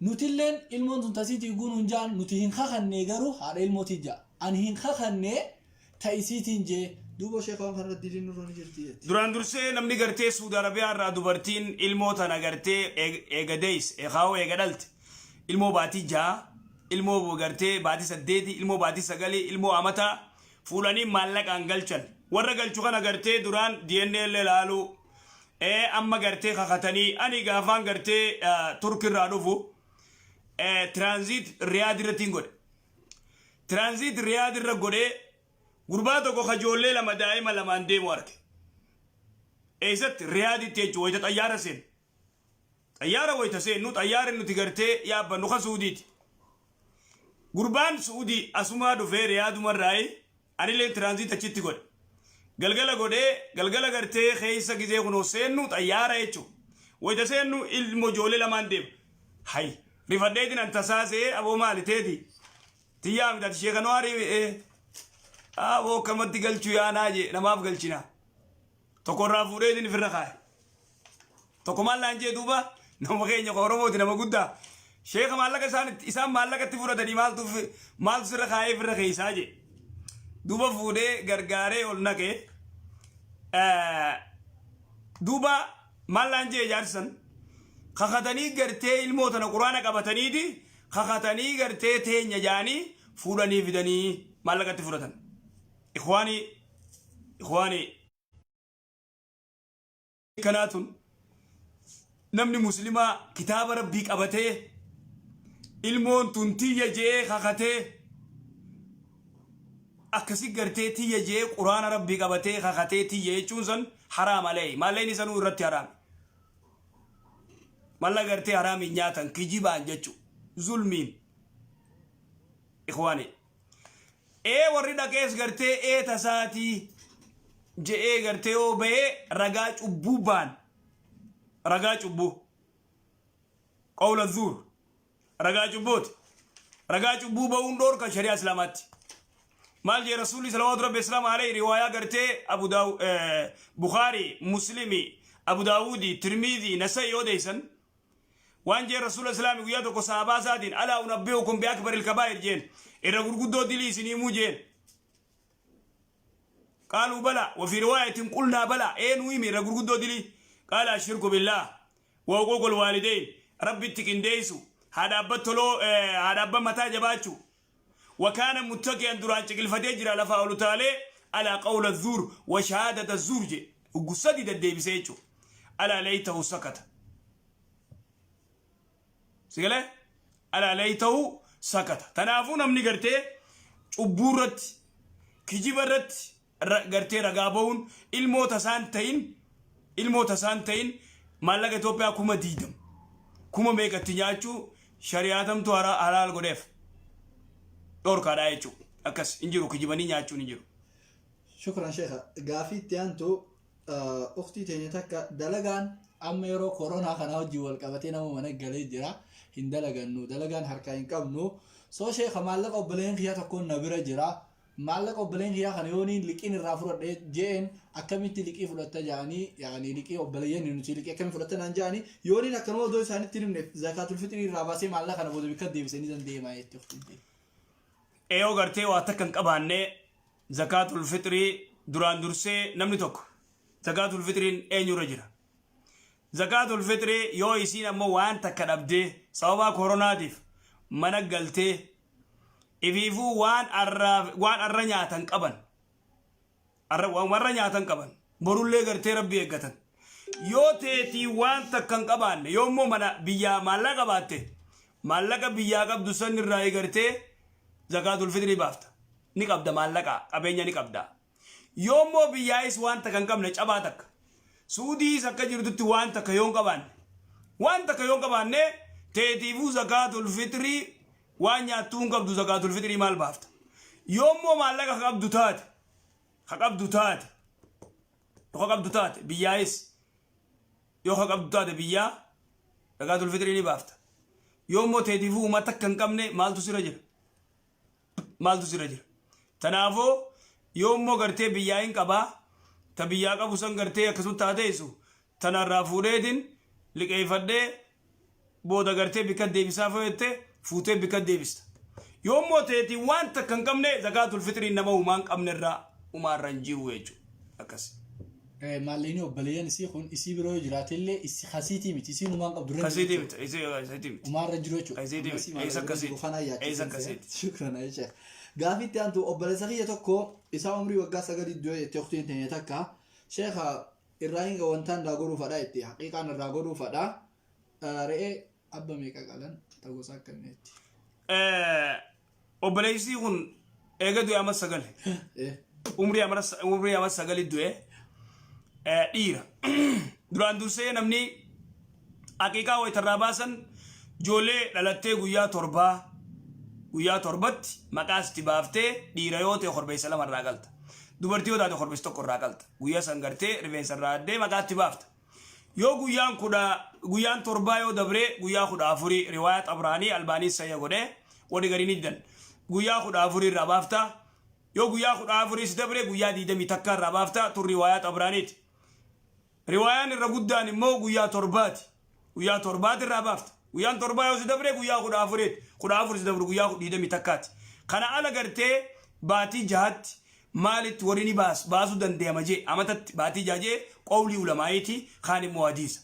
nutilleen ilmoon tun tasiitii guunuun jaan nuti hin kakanne garuu haadha ilmootii jaa ani hin kakanne ta'isiitiin jee duuba sheekaan kanarra diliin nurra ni jirti duraan dursee namni gartee Suudi Arabiyaa irraa dubartiin ilmoo tana gartee eegadees eegaawoo eegadhalte ilmoo baatii jaa ilmoo gartee baatii 8 ilmoo baatii 9 ilmoo amataa fuulanii maallaqaan galchan warra galchu kana gartee duraan DNA laalu amma gartee kakatanii ani gaafaan gartee Turkirraa dhufu transit Riyaad irratti godhe transit Riyaad irra godhe gurbaa tokko kajoollee lama daa'ima lamaan deemu arge eessatti Riyaaditti jechuun wayita xayyaara seen xayyaara wayita seennu xayyaara nuti gartee yaabbannu ka Suudiiti gurbaan Suudii asumaa dhufee Riyaadumarraayi anillee transit achitti godhe galgala godhee galgala gartee keessa gizee kunoo seennu xayyaara jechuun wayita seennu ilmo ijoollee lamaan deemu hay rifadheetiin an tasaasee aboo maaliteeti tiyyaa midhaati sheekanoo harii aboo kamatti galchuu yaanaa jee namaaf galchina tokko irraa fuudheetiin ifirra kaaye tokko maallaan jee duuba nama keenya Oromooti nama guddaa sheeka maallaqa isaan maallaqatti fudhatanii maaltu sirra kaayee ifirra keessaa jee duuba fuudhee gargaaree ol naqee duuba maallaan jee jaarsan kakatanii gartee ilmoo tana quraana qabataniiti kakatanii gartee teenya jaanii fuudhanii fidanii maallaqatti fudhatan ikhwaani kanaatun namni muslimaa kitaaba rabbii qabatee ilmoon tun tiyya jee kakatee akkasi gartee tiyya jee quraana rabbii qabatee kakatee tiyya jechuun san haraam alee maalleen isanuu irratti haraam malla gartee haraamiin nyaatan kijibaan jechu zulmiin ikhwaani warri dhaqees gartee tasaatii je'ee gartee yoo ba'ee ragaa cubbuu baan ragaa cubbuu qawla zuur ragaa cubbuuti ragaa cubbuu ba'uun dhoorka shari'a islaamaatti maal jee rasuulli salawaatu rabbi islaam alayhi riwaayaa gartee Bukhari Muslimi Abu Daawudi Tirmidhi Nasai yoo deeysan waan jee rasuula islaami guyyaa tokko sahabaa isaatiin alaa unabbi'ukum bi akbaril kabaa'ir jeen irra gurguddoo dilii isinii muu jeen قالوا بلى وفي رواية قلنا بلى نويم رغرغدو دلي قال الشرك بالله وحقوق الوالدين ربي تكنديسو هذا بتلو هذا بمتا جباچو وكان متقيا دران چكل فديجرا لفاول تعالى على قول الزور وشهادة الزور جي وقصدي دديبسيچو الا ليته سكت سيغله الا ليته سكت تنافون من غرتي عبورت كجبرت gartee ragaa ba'uun ilmoota isaan ta'in maallaqa Itoophiyaa kuma 20 kuma meeqatti nyaachuu shari'aatamtu halaal godheef dhorkaadhaa jechuudha akkas hin jiru kijibanii nyaachuun hin jiru. Shukran sheekha gaafii itti aantu ukhtii teenya takka dalagaan amma yeroo koronaa kana wajjin wal qabatee nama mana galee jira hin dalagannu dalagaan harkaa hin qabnu soo sheekha maallaqa obboleen kiyyaa tokkoon na bira jira maallaqa obboleen kiyyaa kana yooniin liqiin irraa fudhadhee jeen akkamitti liqii fudhatta jaanii yaani liqii obboleeyyan nuti liqii akkamitti fudhatta naan jaanii yooniin akkanuma odoo isaanitti himne zakaatul fitrii irraa baasee maallaqa kana booda bikka deebisanii dandeemaa jetti ukhtiin. Eeyoo gartee waa takkan qabaanne zakaatul fitrii duraan dursee namni tokko zakaatul fitriin eenyurra jira. Zakaatul fitrii yoo isiin ammoo waan takka dhabdee sababa koronaatiif mana galtee ifiifuu waan arra nyaatan qaban warra nyaatan qaban borullee gartee rabbii eeggatan yoo teetii waan takkan qabaanne yoo immoo mana biyyaa maallaqa baatte maallaqa biyyaa qabdu san irraa eegartee zakaatul fitrii baafta ni qabda maallaqa qabeenya ni qabda yoo immoo biyyaayis waan takkan qabne cabaa takka Suudiis akka jirtutti waan takka yoo qabaanne teetiifuu zakaatul fitrii waan nyaattuun qabdu zakaatul fitrii maal baafta yoo immoo maallaqa qabdu taate biyyaayis yoo qabdu taate biyyaa zakaatul fitrii ni baafta yoo immoo teetiifuu uummata akka hin qabne maaltu sirra jira tanaafoo yoo immoo gartee biyyaa hin qabaa ta biyyaa qabu san gartee akkasuma taateessu tanarraa fuudheetiin liqeeffadhee booda gartee bikka deebisaa fa'eette fuutee bikka deebista yoommoo ta'eeti wanta kan qabne zakaatul fitrii nama uumaan qabnerraa umaarran jiru jechuudha akkas. Maalleen obboleeyyan isii kun isii biroo jiraatillee isii hasiitii miti isii uumaan qabdu. Hasiitii miti hasiitii miti. Umaarra jiru jechuudha. Hasiitii miti eessa akkasiiti eessa akkasiiti. Shukran Aisha. Gaafitti aantu obboleessa kiyya tokko isaa umrii waggaa 9 du'e itti oxtiin ta'e takka sheekha irraa hin wantaan irraa godhuu fadhaa itti haqiiqaan irraa godhuu fadhaa re'ee abba meeqa qalan ta'uusa akkamitti. Obboleessi kun eega du'e amma 9 umrii amma 9 du'e dhiira duraan dursee namni haqiiqaa wayitarraa baasan ijoollee dhalattee guyyaa torbatti maqaas itti baaftee dhiira yoo ta'e korbeessa 2 irraa galta dubartii yoo taate korbeessa 1 irraa galta guyyaa san gartee rifeensa irraa addee maqaa itti baafta yoo guyyaan 7 yoo dabree guyyaa 14 riwaayaa xabraanii albaanii sayya godhee wadi gariin iddan guyyaa 14 irraa baafta yoo guyyaa 14 si dabree guyyaa 20 takka irraa baafta tun riwaayaa xabraaniiti riwaayaan irra guddaan immoo guyyaa 7 irraa baafta guyyaan 7 yoo si dabree guyyaa 14 si dabre guyyaa 20 takkaati kana ala gartee baatii jahatti maalitti warri ni baasuu danda'ama jee amatatti baatii jaajee qawlii ulamaayiiti kaan immoo hadiisa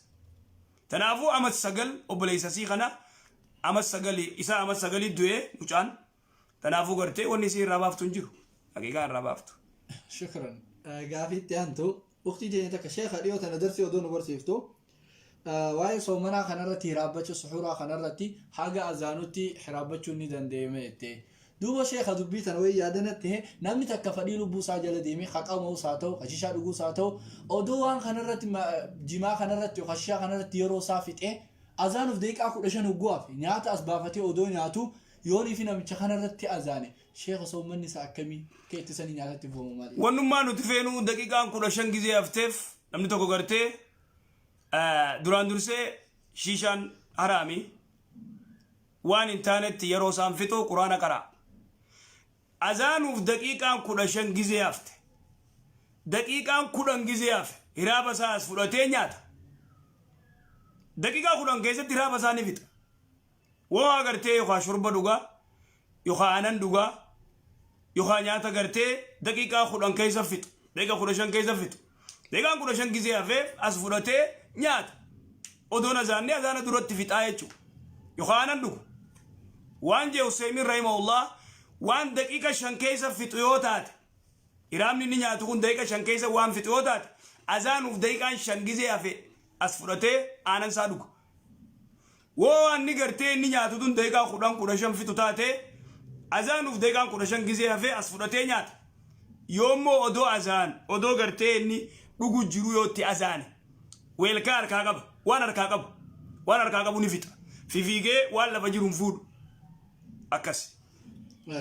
tanaafuu amat 9 obboleessasii kana amat 9 du'ee mucaan tanaafuu gartee wanni isii irraa baaftu hin jiru haqiiqaa irraa baaftu. Shukran. Gaafitti aantu waqtii deemee takka sheekha dhiyoo tana darsii odoo nu barsiiftu waa'ee soomanaa kanarratti hiraabbachuu suxuuraa kanarratti haga azaanutti hiraabbachuu ni danda'ame jettee. Duuba sheekha dubbii tana wayii yaadanatti namni takka fadhii lubbuu isaa jala deemee haqamuus haa ta'u hashishaa dhuguus haa ta'u odoo waan kanarratti jimaa kanarratti hashishaa kanarratti yeroo isaa fixee azaanuuf daqiiqaa 15 hogguwaaf nyaata as baafatee odoo nyaatu yoonii fi namicha kanarratti azaane sheekha soomanni isaa akkamii keettisanii nyaatatti bu'amu maali? Wannummaa nuti feenuu daqiiqaan 15 gizee hafteef namni tokko gartee duraan dursee shiishaan haraami waan hin taanetti yeroo isaan fixu quraana qaraa. Azaanuuf daqiiqaan 15 gizee hafte daqiiqaan 10 gizee hafe hiraaba isaas fudhatee nyaata daqiiqaa 10 keessatti hiraaba isaa ni fixa waa agartee yookaan shurba dhugaa yookaan aanan dhugaa yookaan nyaata gartee daqiiqaa 10 keessa fixu daqiiqaa 15 keessa fixu daqiiqaan 15 gizee hafeef as fudhatee nyaata odoon azaanni azaana duratti fixaa jechuudha yookaan aanan dhugu waan jee Useymiin rahimahullah waan daqiiqa 5 keessa fixu yoo taate iraamni ni nyaatu kun daqiiqa 5 keessa waan fixu yoo taate azaanuuf daqiiqaan 5 gizee hafe as fudhatee aanan isaa dhugu waan ni gartee ni nyaatu tun daqiiqaa 10 fixu taate azaanuuf daqiiqaan 15 gizee hafe as fudhatee nyaata yoommoo odoo gartee inni dhugu jiru yootti azaane weelkaa harkaa qaba waan harkaa qabu ni fixa fifiigee waan lafa jiruun fuudhu akkas.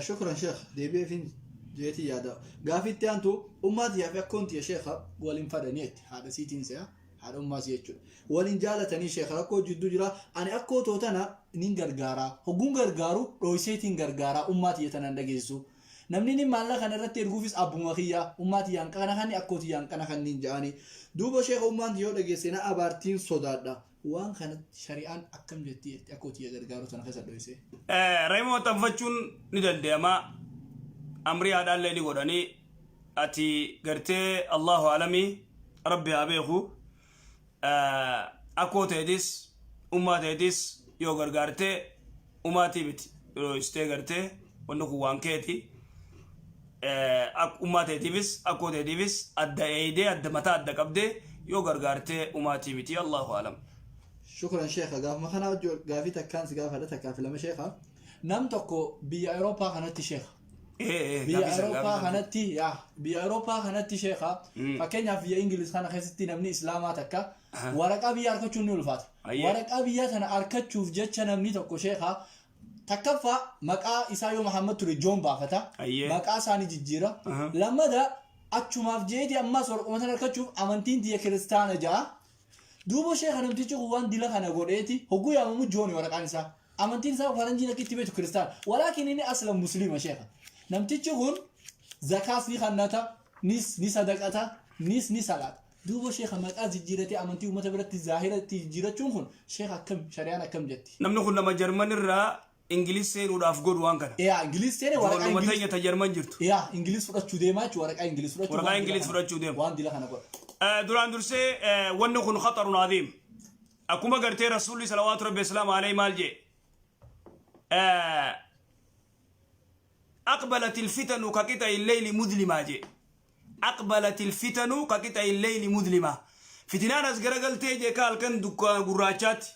شكرا شيخ ديبي فين جيتي يا دا قافيتي انتو اماتي في اكونت يا شيخ ولين فدنيت هذا سيتين سيا هذا اماتي يجو ولين جالتني شيخ ركو جدو جرا انا اكو توتنا نين غرغارا هغون غرغارو رويسيتين غرغارا اماتي يتنان دغيسو نمني ني مالا كان رتي رغوفيس ابو مخيا اماتي يان كان خاني اكوتي يان كان خاني جاني دوبو شيخ اماتي يو دغيسنا ابارتين سودادا وان كانت شريعان اكم جتي اكوتي غرغارو تن خسا دويسه ريمو تنفچون ندندما امري هذا اللي غداني اتي غرتي الله عالمي ربي ابيخو اكوتي ديس اماتي ديس يو غرغارتي اماتي بت استي غرتي ونكو وانكيتي اماتي ديبس اكوتي ديبس اد ايدي اد متا اد قبدي يو غرغارتي اماتي بتي الله عالم. شكرا شيخ قاف ما خنا قافي تكان سقاف هذا تكافل لما شيخه نم تكو بي اوروبا خنتي شيخ بي اوروبا خنتي يا بي اوروبا خنتي شيخه فكينيا في انجليز خنا خستي نمني اسلاماتك ورقه بي اركچو نولفات ورقه بي تنا اركچو جچ نمني تكو شيخه تكفى مقا اسايو محمد توري جون بافتا مقا ساني ججيرا لما دا اچو مافجيتي اما سورق مثلا اركچو امنتين دي كريستيان جا دوبو شيخ نمتيجو وان ديلا خنا غوديتي هوغو يامو جوني ورقانسا امنتين سا فرنجي نكتي بيتو كريستيان ولكن اني اصلا مسلم شيخ نمتيجو زكاه سي خناتا نيس صدقتا نيس صلاه دوبا شيخ ما قاز جيرتي امنتي ومتى برت الظاهره تجيرتون خن شيخ كم شريانا كم جتي namni kun nama jarman irraa ingiliis seenuudhaaf godhu waan kana يا انجليز سنه ورقه ijoollumata انجليز iyyata jarman jirtu يا انجليز فدچو ديما ورقه انجليز فدچو waraqaa ingiliis fudhachuu deemu وان دي لخنا قول duraan dursee wanni kun khatarun adiim akkuma gartee rasuulli salawaatu rabbi islaamu alayhi maal jee أقبلت الفتن كقطع الليل مظلمة جي أقبلت الفتن كقطع الليل مظلمة فتنان أزغر قلتي جي قال كان دكا قراتشات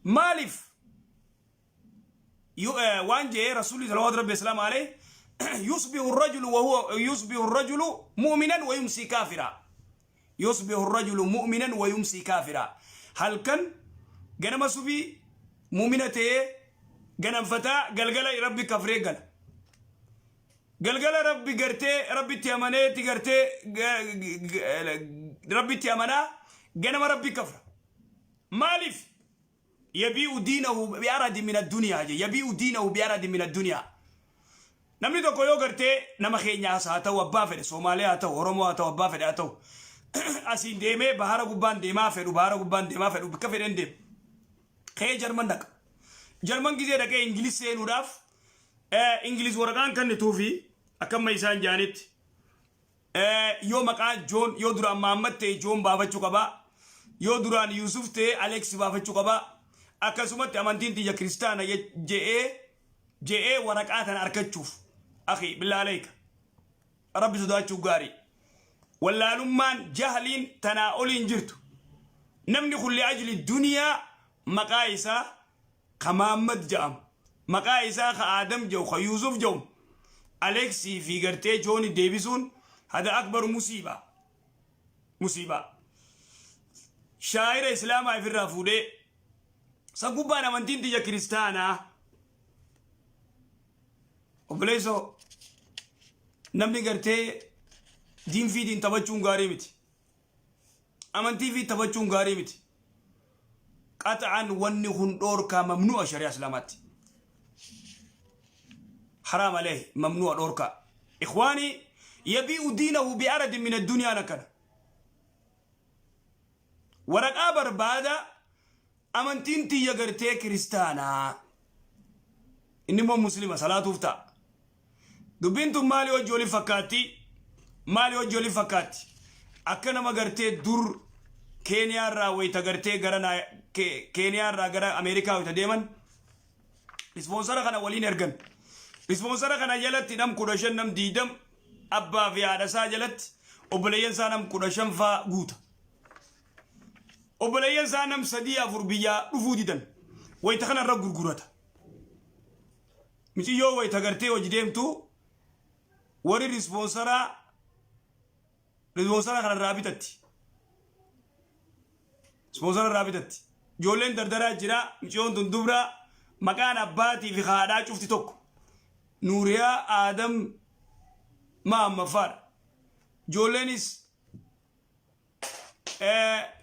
مالف وان جي رسول الله صلى الله عليه وسلم عليه يصبح الرجل مؤمنا ويمسي كافرا يصبح الرجل مؤمنا ويمسي كافرا هل كان جنما سبي مؤمنته جنم فتاة قلقلة ربي كفري قلقلة ربي قرتي ربي تيامني تقرتي ربي تيامنا جنم ربي كفر مالف يبيع دينه بأرد من الدنيا يبيع دينه بأرد من الدنيا نمني دوكو يو قرتي نما خينيا ساتو وبافر سوماليا تو ورمو تو وبافر اتو اسين ديمي بحارة قبان ديما فرو بحارة قبان ديما فرو بكفر انديم خي جرمان دك جرمان كيزي دك انجليز سينو داف انجليز ورقان كان نتوفي اكم ميسان جانت يو مقان جون يو دران محمد تي جون بافا چوكبا يو دران يوسف تي أليكس بافا چوكبا اكسومت امانتين تي كريستانا جي ورقاتنا اركتشوف اخي بالله عليك ربي سداتشو غاري ولا لمان جهلين تناولين جرتو نمني خل لأجل الدنيا مقايسة كمامد جام مقايسة كآدم جو كيوسف جو أليكسي في قرتي جوني ديفيسون هذا أكبر مصيبة شاعر إسلام في الرافودة سكوبانا من تنتج كريستانا وبليسو نمني قرتي دين في دين تبچون غاري متي امانتي في تبچون غاري متي قطعا وني هندور كا ممنوع شريعه اسلامات حرام عليه ممنوع دوركا اخواني يبيع دينه بأرد من الدنيا نكنا ورقا بربادا امانتين تي يغرتي كريستانا انما مسلمه صلاه وفتا دبنتم مالي وجولي فكاتي مالي وجولي فكاتي أكنا ما قرتي دور كينيا را ويتا قرتي قرنا كينيا را قرا أمريكا ويتا ديمن إسبونسرا خنا ولين إرجن إسبونسرا خنا جلت نم كودشن نم ديدم أبا في عدسا جلت وبلين سانم كودشن فا غوتا وبلين سانم سديا فربيا رفوديدن ويتا خنا رب غرغرتا مشي يو ويتا قرتي وجديمتو وري ريسبونسرا خنا رابطتي سبونسر رابطتي جولين دردرا جرا مشون دندبرا مكان أباتي في خادا شفتي توك نوريا آدم ما مفار جولينيس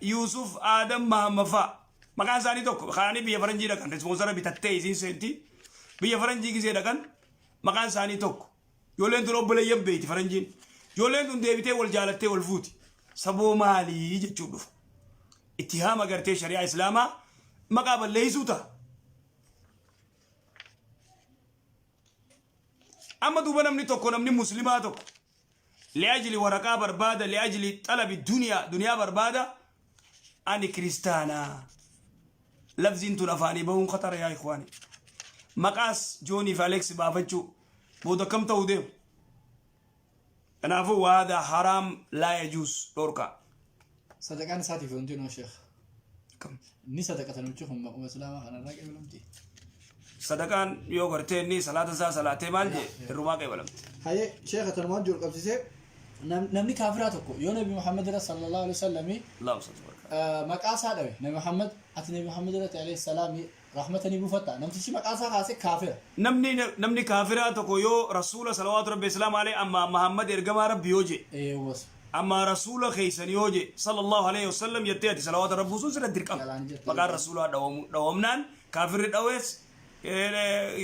يوسف آدم ما مفا مكان ثاني توك خاني بيا فرنجي دكان سبونسر بيتتي زين سنتي بيا فرنجي كيسي دكان مكان ثاني توك جولين تلو بلا يبيتي فرنجين جولين دون ديبتي والجالتي والفوتي سبو مالي جتشوف اتهام قرتي شريعة إسلاما مقابل ليسوتا أما دوبنا من توكو نمني مسلماتو لأجل ورقا بربادة لأجل طلب دنيا بربادة أني كريستانا لفظ انتو نفاني بهم خطر يا إخواني مقاس جوني فالكس بافتشو بودا كم توديو نافو هذا حرام لا يجوز دوركا صدقان ساتي فهمتينو شيخ كم ني صدقة نمتيهم وسلامة أنا راقي ولمتي صدقان يو غرتني صلاة مالجي الرماقي ولمتي هاي شيخ تنوان جور قبسي نمني كافراتكو يو نبي محمد صلى الله عليه وسلم اللهم صل وسلم مقاس هذا نبي محمد أتنبي محمد عليه السلام رحمة نبي فتا نمتشي مقاس هذا كافر نمني كافراتكو يو رسول صلوات ربي السلام عليه أما محمد إرجما ربي يوجي إيه وصف أما رسول خيسن يوجي صلى الله عليه وسلم يتياتي صلوات ربي وسوس الدركم مقال رسول دوامنان كافر دويس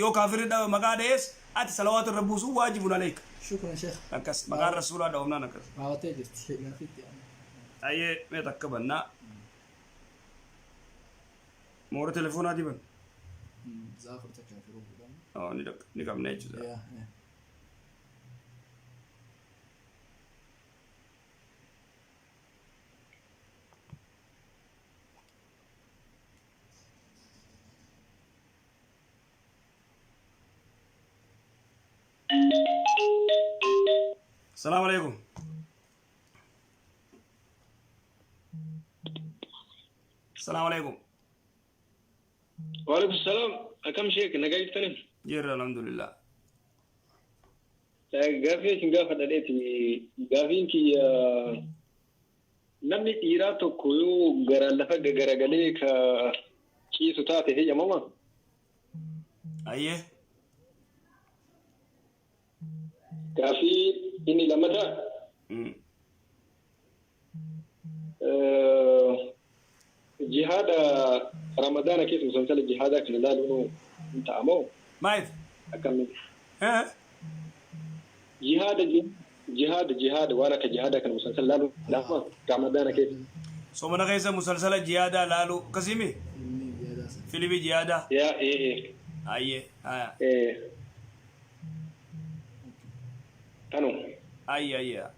يو كافر دو مقاديس أتي صلوات ربي وسوس واجب عليك شكرا شيخ أكس مقال رسول الله دومنا نكس ما وتجد شيء قافيت يعني أي ما تكبرنا مورة تلفون هذه بن زافر تكافرون نكمل نيجي يا السلام عليكم السلام عليكم وعليكم السلام. كم شيء نقايد تاني جير الحمد لله gaafii isin gaafa dhadheeti gaafiinki namni dhiiraa tokko yoo gara lafa garagalee ka ciisu taate heeyyamama. أيه Gaafii inni lammataa jihaada ramadaana keessa musalsala jihaadaa kana ilaaluun hin ta'amoo مايف akkamiin ها jihaada waan akka jihaadaa kana musalsala ilaaluun lafa ramadaana keessa. سومنا غيسا مسلسل جيادة لالو كسيمي فيلم جيادة yaa ee أيه ها kanu أيه أيه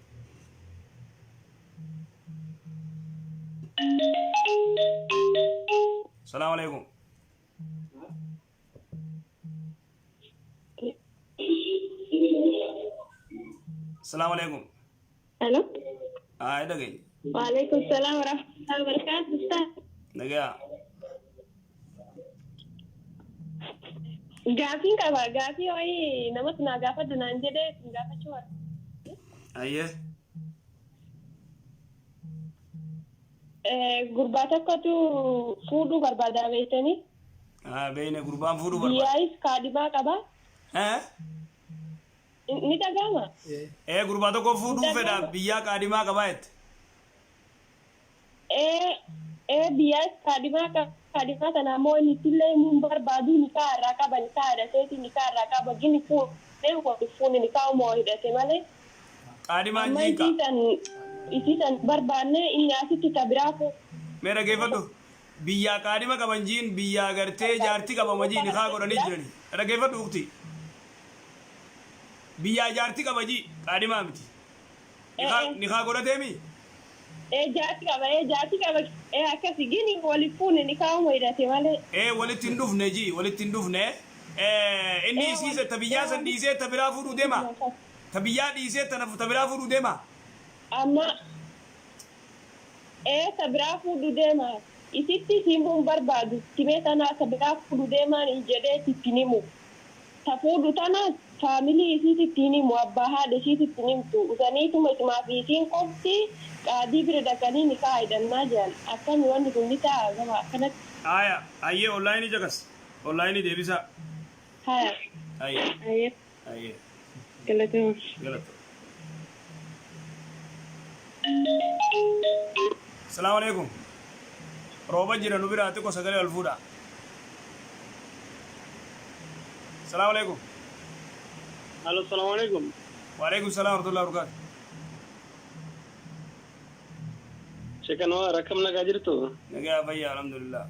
السلام عليكم السلام عليكم الو إيه دقي وعليكم السلام ورحمه الله وبركاته استاذ دقيقة gaafii qaba gaafii wayii namatti naa gaafadhu naan jedhee isin gaafachuu warra أيه gurbaa tokkotu fuudhuu barbaadaa beektanii بين قربان فودو بربا biyyaayis kaadhibaa qaba ها ni dhaga'ama إيه قربان تو فودو فدا بيا كاديما كبايت biyyaayis kaadhibaa kana ammoo inni illee mun barbaadu nikaa irraa qaba nikaa hidhateeti nikaa irraa qaba gini fuuni nikaa umoo hidhate malee كاديما amma جيكا isiisan barbaanne inni asitti tabiraa fuudhu मेरा गेफटो बिया काडीमा कबंजीन बिया गरते जारती कबमजी निखा गोरनी जिरनी एरा गेफटो उक्ति बिया जारती कबजी काडीमा मिति निखा गोरते मी jaati qaba akkasi gini wali fuune nikaa umoo hidhate malee वली तिंडुफने inni siise tabiya san diise tabira fudu dema tabiya diise tabira fudu dema amma tabiraa fuudhu deema isitti himuun barbaadu timee tanaa tabiraa fuudhu deemaan hin jedhee ittiin himu ta fuudhu tana faamilii isiit ittiin himu abbaa haadha isiit ittiin himtu usaniituma isumaa fi isiin qofti qaadii bira dhaqanii nikaa hidhannaa jiran akkami wanni kun ni ta'a gama akkanatti aya ayye online jagas online debisa haya ayye ayye ayye galatama galato السلام عليكم روبا جيرا نبيرا تكو سغالي الفودا السلام عليكم الو السلام عليكم وعليكم السلام ورحمه الله وبركاته شكرا رقم نجرتو نجا بيا الحمد لله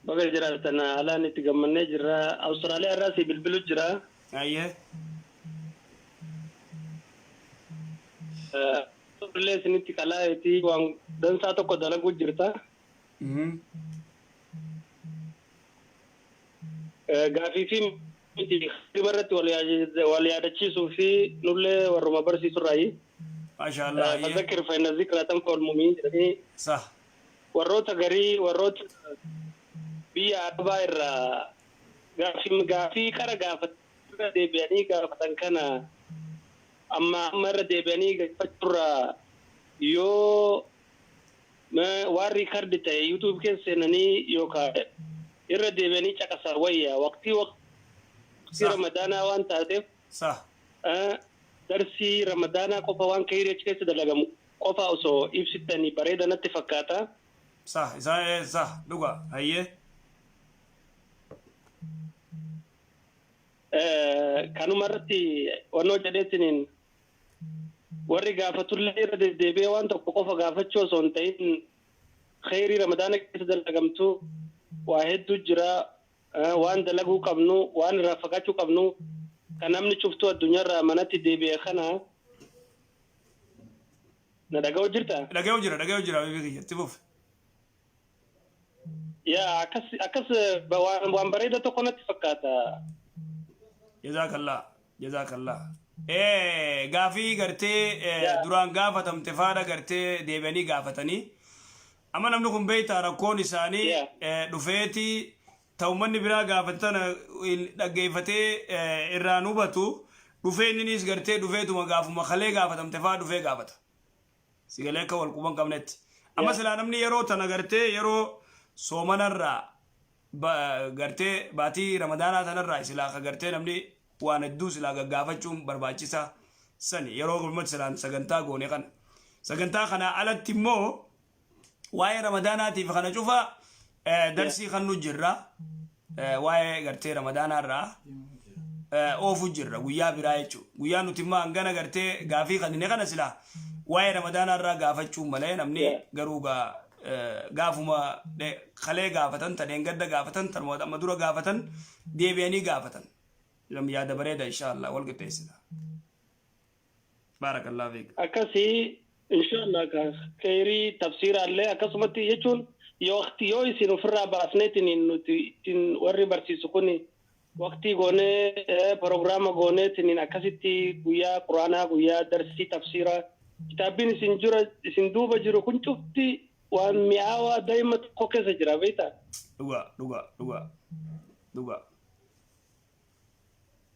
بغير جراتنا على نتجمعنا جرا أستراليا راسي بالبلو جرا ايه ليس نتي كلا تي وان دن ساتو كدلا جرتا غافي في نتي خبرت ولا يدشي سوفي نولي ورما برسي سراي ما شاء الله فذكر فإن الذكرى تنفع المؤمنين صح وروت غري وروت بيا أباير غافي كرا غافت دي بياني غافتن كنا أما مرة دي بياني غافترا يو ما واري كردتا يوتيوب كنسنني يوكا إرى دي بياني چاكسا ويا وقتي رمضان وان تعرف صح درسي رمضان قفا وان كيري چكس دلغم قفا أسو إفستاني بريدا نتفكاتا صح صح لغا هيه kanumarratti wannoo jedheetiniin warri gaafatullee irra deddeebi'ee waan tokko qofa gaafachuu osoo hin ta'in khayrii ramadaana keessa dalagamtu waa hedduu jira waan dalaguu qabnu waan irraa fagaachuu qabnu kan namni cuftuu addunyaarraa manatti deebi'e kana na dhaga'u jirta? Dhaga'u jira beebii itti fufi. Yaa akkas waan bareeda tokko natti fakkaata. Jazakallah. Gaafii gartee duraan gaafatamte faadha gartee deebi'anii gaafatanii amma namni kun beektaa rakkoon isaanii dhufeeti ta'ummanni biraa gaafatan dhaggeeffatee irraan hubatu dhufee inninis gartee dhufeetuma gaafuma kalee gaafatamte faa dhufee gaafata sigalee akka wal quban qabnetti amma silaa namni yeroo tana gartee yeroo soomanarraa gartee baatii ramadaanaa tanarraa silaa ka gartee namni waan hedduu silaa gaggaafachuun barbaachisaa sani yeroo gurmatti silaan sagantaa goone kana sagantaa kana alatti immoo waa'ee ramadaanaatiif kana cufa darsii kan nu jirra waa'ee gartee ramadaanaarraa oofu jirra guyyaa biraa jechuudha guyyaa nuti immoo hangana gartee gaafii kanneen kana silaa waa'ee ramadaanaarraa gaafachuun malee namni garuu gaafuma kalee gaafatan tadeen gadda gaafatan tarmoota dura gaafatan deebi'anii gaafatan lam yaada bareeda inshallah wal qixxeessina barakallahu fiik akkasi inshallah ka khayri tafsira alle akkasumatti jechuun yoo isin ofirraa baasneetiin nuti warri barsiisu kuni waqtii goonee prograama gooneetiin akkasitti guyyaa quraanaa guyyaa darsii tafsira kitaabbiin isin duuba jiru kun cufti waan mi'aawaa daa'ima tokko keessa jira beektaa dhuga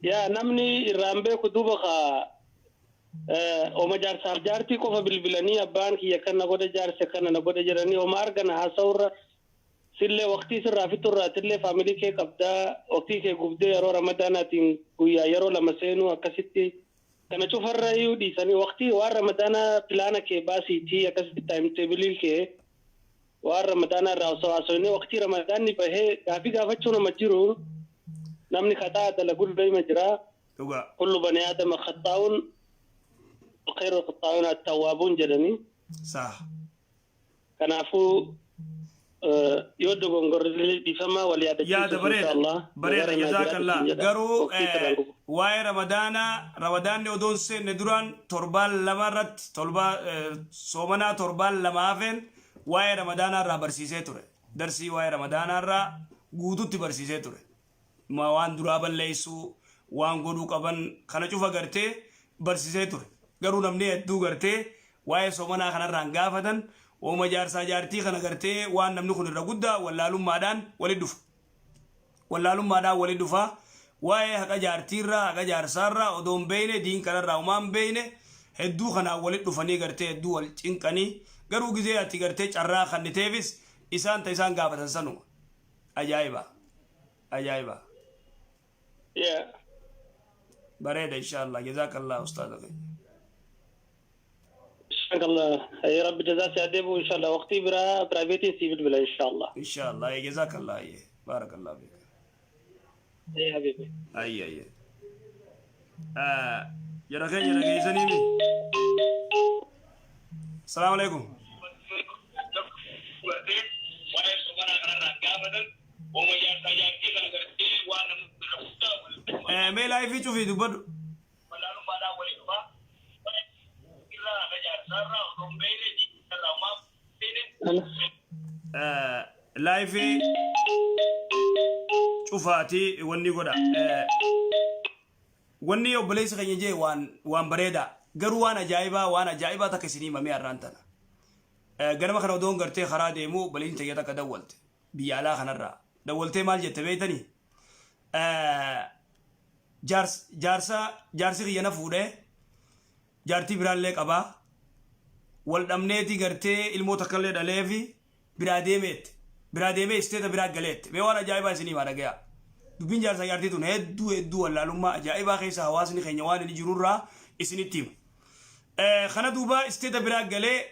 yaa namni irraan beeku duuba oma jaarsaaf jaartii qofa bilbilanii abbaan kiyya kana godha jaarsa kana na godha jedhanii oma argana haasawurra sillee waqtii sirraa fiturraatillee faamilii kee qabdaa waqtii kee gubdee yeroo ramadaanaatiin guyyaa yeroo lama seenuu akkasitti kana cufarra iyyuu dhiisanii waqtii waan ramadaanaa pilaana kee baasiitii akkasitti taayimteebilii kee waan ramadaanaa irraa osoo haasawinee waqtii ramadaanni bahee gaafii gaafachuu nama jiru namni kataa dalaguu daa'ima jira kullu bani aadama khattaa'uun خير القطاعون التوابون جدني صح كنافو يودو غورلي بفما ولياد يا بريد جزاك الله غرو واي رمضان ودون سن ندران تربال لمرت تربا سومنا تربال لمافن واي رمضان را برسيسه تره درسي واي رمضان را غوتو برسيسه تره ما وان درابل ليسو وان غدو قبن خنا شوفا غرتي برسيسه تره garuu namni hedduu gartee waa'ee soomanaa kanarraan gaafatan ooma jaarsaa jaartii kana gartee waan namni kun irra guddaa wallaalummaadhaan walitti dhufa waa'ee haqa jaartiirraa haqa jaarsaarraa odoon beeyne diin kanarraa umaan beeyne hedduu kanaan walitti dhufanii gartee hedduu wal cinqanii garuu gizee ati gartee carraa kanniteefis isaan gaafatan sanuma ajaa'iba bareeda inshallah jazakallah ustaadha الله يا رب جزاك سعديب وان شاء الله وقتي برايفيتي سيفل بلا ان شاء الله جزاك الله بارك الله فيك يا حبيبي اي يا رجال سنيني السلام عليكم ما لا في شوفي دبر لايفي شوفاتي وني غدا وني وبليس خنيجي وان بريدا غرو وانا جايبا تكسيني مامي ارانتنا غرما خنا دون غرتي خرا ديمو بلين تيتا كدولت بيالا خنرا دولتي مال جتبيتني جارسي ينا فوده جارتي برالله قبا والدمنيتي غرتي الموت كله دليفي براديمه استيتا براد غليت مي وانا جايبا سني ما دغيا دبين جار سيارتي تون هدو ولا لما جايبا خيسا حواسني خنيوان دي جرورا اسني تيم خنا دوبا استيتا براد غلي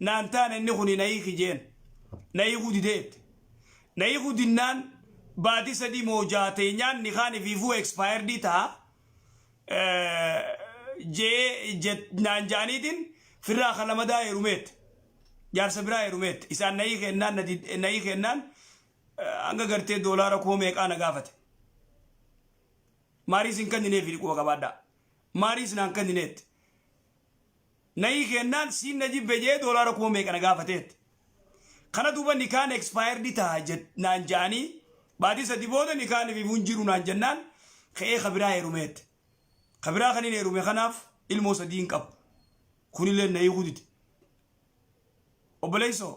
نانتان اني خني ناي خجين ناي خوديت ناي خودينان baati sadi mojaate nyaan ni khani vivu expired dita je jet nanjanitin firra khalamada erumet jar sabra erumet isan nayi khennan anga garte dolara ko me kana gafate maris in kandine fi ko gabada maris nan kandinet nayi khennan sin naji beje dolara ko me kana gafatet kana duba ni kan expired dita jet nanjani baadi sadi booda ni kan fi munjiru nan jannan khee khabira erumet khabira khanin erume khanaf ilmo sadin qab kunile nayi gudit obalayso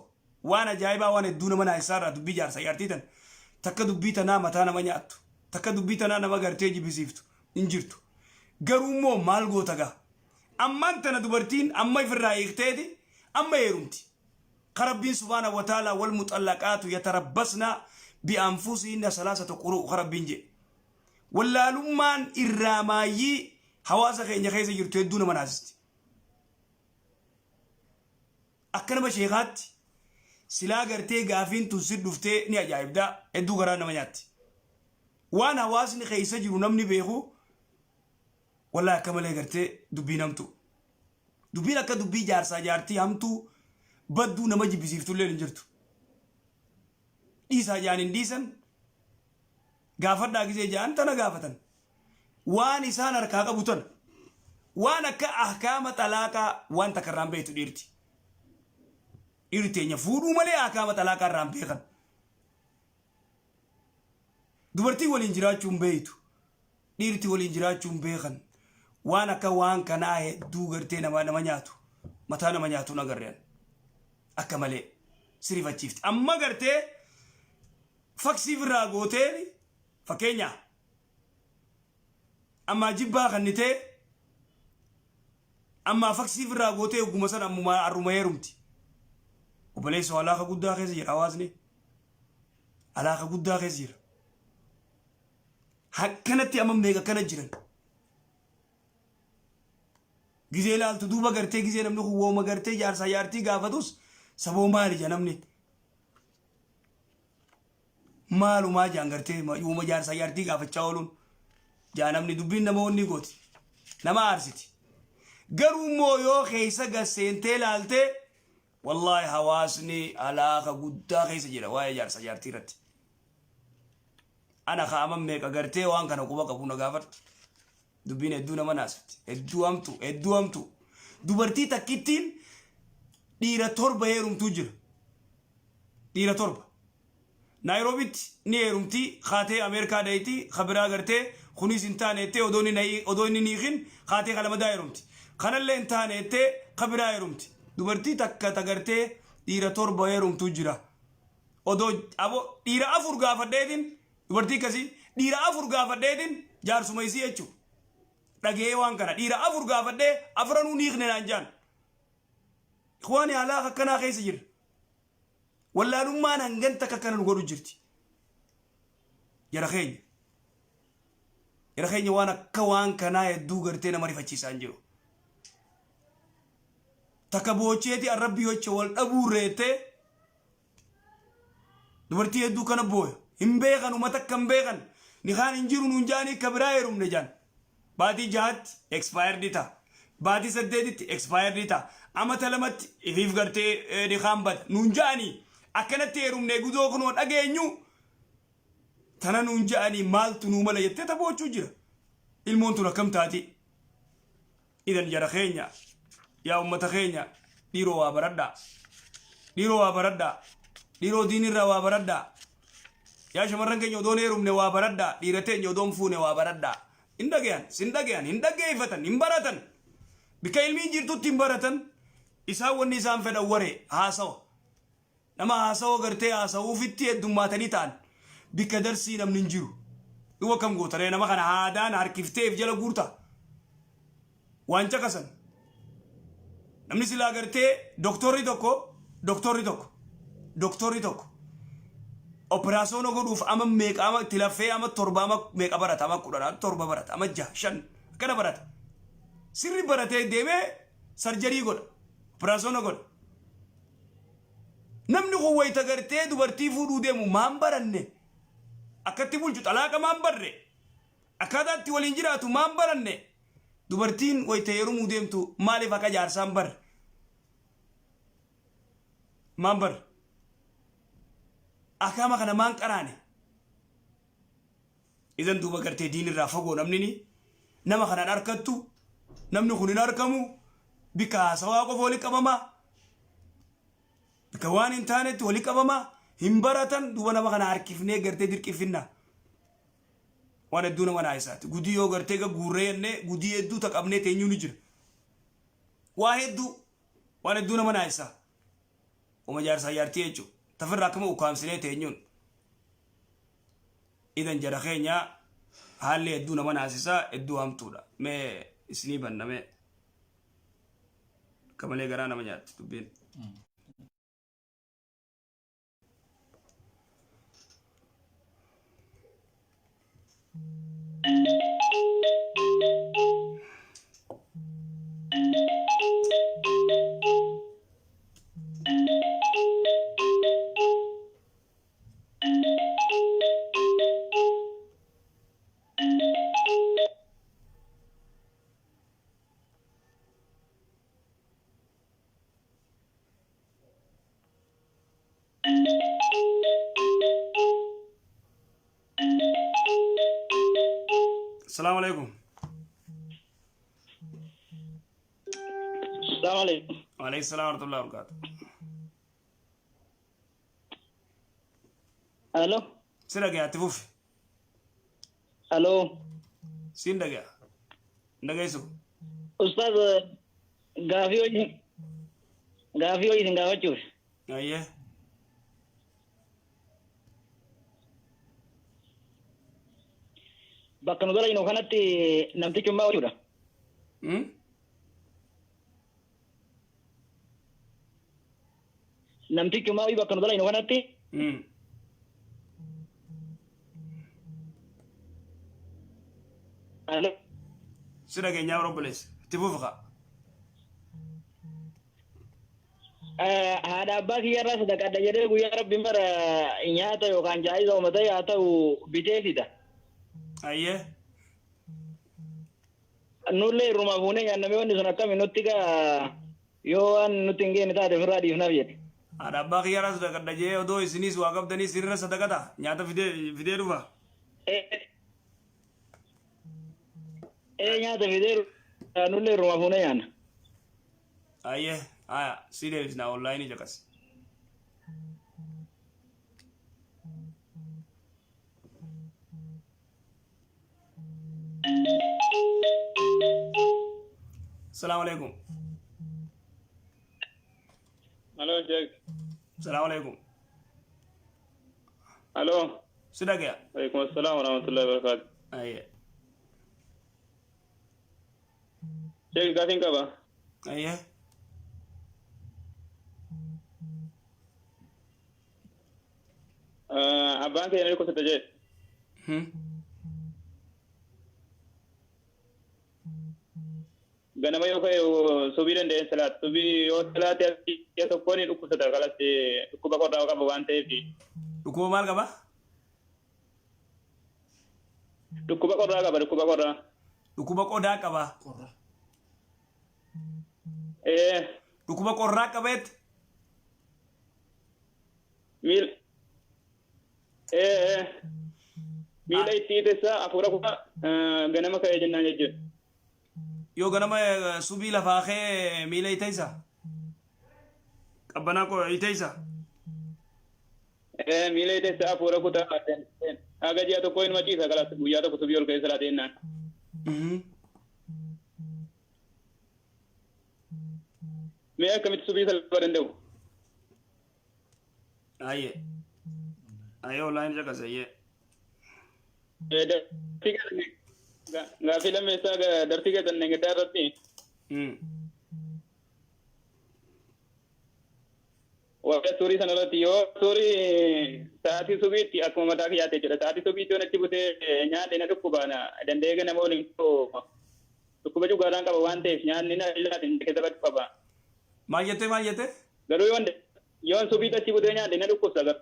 وانا جايبا وانا دون منا اساره دبي جار سيارتيتن تكا دبيتنا متانا مانيات تكا دبيتنا نما غرتيجي بيسيفتو انجرتو غرومو مالغو تاغا اما انت ندبرتين اما يفرايختيدي اما يرمتي قربين سبحانه وتعالى والمطلقات يتربصن بانفسهن ثلاثه قروء قربين جي ولا لمان الراماي حواسه خيني خيزه يرتو دون مناسست اكنما شيخات sila garte gafin tu sidufte ni ajaibda edu garana manyati wana wasni khaysa jiru namni behu wala kamale garte dubinamtu dubina ka dubi jar sa jarti amtu baddu namaji bisiftu len jirtu isa janin disan gafada gize jan tana gafatan wani sanar ka qabutan wana ka ahkama talaka wan takarram baytu dirti irtenya fudu male akama talaka rampekan dubarti walin jirachum beitu dirti walin jirachum bekan wana ka wan kana he dugarte na manyatu matana manyatu nagarren akamale sirifa chift amma garte faksi vra goteli fakenya amma jibba khanite amma faksi vra gote gumasan amma arumayerumti وبليس علاقة قد خزير أوازني علاقة قد خزير كانت أمام ميغا كانت جيران جزيلال تدوبا غرتي جزيل نمنو هو ما غرتي جار سيارتي غافتوس سبو مالي جانمني مالو ما جان غرتي ما يوم جار سيارتي غافتشاولون جانمني دبين نموني غوتي نما أرسيتي غرو مو يو خيسا غسنتي لالتي والله حواسني علاقة قد خيس جرا واي جار سيارتي رت أنا خامم ميك أغرتي وان كان كوبا كابونا غافت دبين ادونا مناسبت ادوامتو دبرتي تكتين ديرا توربا يروم توجر ديرا توربا نيروبيت نيرومتي خاتي أمريكا دايتي خبرا غرتي خونيس انتانيتي ودوني نيخين خاتي خلما دايرومتي خنالي انتانيتي خبرا يرومتي dubartii takka tagartee dhiira torba heerumtu jira odoo abo dhiira afur gaafadheetin dubartii kasi dhiira afur gaafadheetin jaarsuma isii jechu dhagee waan kana dhiira afur gaafadhee afranuu niiqne naan jaan ikhwaani alaaqa kanaa keessa jira wallaalummaan hangan takka kana nu godhu jirti yara keenya waan akka waan kanaa hedduu gartee nama rifachiisaan jiru takabocheeti arabbi yoche wal abu rete dubarti edu kana boy imbegan umatakam began ni khan injiru nunjani kabrairum nejan badi jat expired dita badi saddedit expired dita amatalamat ifif garte di khambat nunjani akanaterum ne gudo kono dagenyu tana nunjani maltu numala yette tabochu jira ilmontu rakam tati idan jara khenya يا أمة خينيا ديرو وابردا ديرو ديني را وابردا يا شمرن كنيو دونيروم نوا وابردا ديرتين نيو دون فو نوا وابردا إندعيان إندعي فتن إمباراتن بكايل مين جيرتو تيمباراتن إسحاق النظام فدا وري هاسو نما هاسو غرتي هاسو فيتي الدماتني تان بكدر سينم ننجرو هو كم قطرة نما كان هادان هركفتي في جل قورتا وانجا كسن namni sila agartee doktorri tokko operaasyoon godhuuf ama meeqa ama tilaffee ama torba ama meeqa barata ama kudhan torba barata ama shan kana barata sirri baratee deemee sarjarii godha operaasyoon godha namni kun wayita gartee dubartii fuudhuu deemu maan baranne akkatti bulchu xalaaqa maan barre akkataatti waliin jiraatu maan baranne dubartiin wayta yeroo deemtu maaliif akka jaarsaan barre maan barre akama kana maan qaraane idan duuba gartee diinirraa fagoo namni nama kanaan harkattu namni kun hin argamu bika haasawaa qofa wali qabama bika waan hin taanetti wali qabama hin baratan duuba nama kana harkifnee gartee dirqifinna waan hedduu nama naayisaati gudii yoo gartee guurree jennee gudii hedduu taqabnee teenyuu ni jira waa hedduu waan hedduu nama naayisaa uma jaarsaa jaartii jechuudha tafirraa akkama ukkaamsinee teenyuun idan jara keenya haalli hedduu nama naasisaa hedduu hamtuudha mee isinii banname kamalee garaa nama nyaatti dubbiin السلام عليكم. السلام عليكم. وعليكم السلام ورحمة الله وبركاته. الو سيدك يا تفوف. الو سيدك يا نجيسو. استاذ غافيو غافيو ايه bakka nu dalaynu kanatti namtichummaa wajuudha. Namtichummaa wayii bakka nu dalaynu kanatti. Sida keenyaa Orobbolees itti fufuqa. Haadha abbaa kiyyarraa sadaqadha jedhee guyyaa rabbiin bara nyaata yookaan jaayiza uummata haa ta'u biteefida. Aye. Nulle rumah fuunee nyaanname wanni sun akkami nutti gaa yoo waan nutti hin geenne taate ofirraa dhiifnaaf jedhe. Haadha abbaa kiyyarraa sadaqadha jee odoo isinis waa qabdanii sirra sadaqata nyaata fidee dhufa. Nyaata fidee nulle rumah fuunee nyaanna. Aye. Aya si deebisnaa online jakas. السلام عليكم. الو شيخ. السلام عليكم. الو صدق يا. وعليكم السلام ورحمة الله وبركاته. ايه شيخ قاسم كبا. ايه أبان كي نلقو ستجد. ganama yoo ka'e subii danda'een salaat subii yoo salaate ya tokkoon dhukkubsata kalatti dhukkuba qorraa qaba waan ta'eef dhukkuba maal qaba dhukkuba qorraa qaba dhukkuba qodaa qaba dhukkuba qorraa qabeet miila itti teessa afuura kufa ganama ka'e jennaan jechuudha. Yo ganama subii lafaa kee miila iteessa qabbanaa koo iteessa miila iteessa afuura kutaa haga ji'a tokko hin maciisa kalas guyyaa tokko subii ol keessa laatee jennaan. Mee akkamitti subii salphaa danda'u? Aye online jagasaye. Gaafi lammeessaa dartii keessan negeddaa irratti waa'ee suurii sana irratti yoo suurii sa'aatii subiitti akkuma mataa kiyyaate jedha sa'aatii subiitti waan achi butee nyaanni na dhukkuba danda'ee ganama waliin dhukkuba cugaadhaan qaba waan ta'eef nyaanni na illaatiin keessa baddu qaba. Maal jettee? Garuu yoon subiitti achi butee nyaanni na dhukkubsa gar.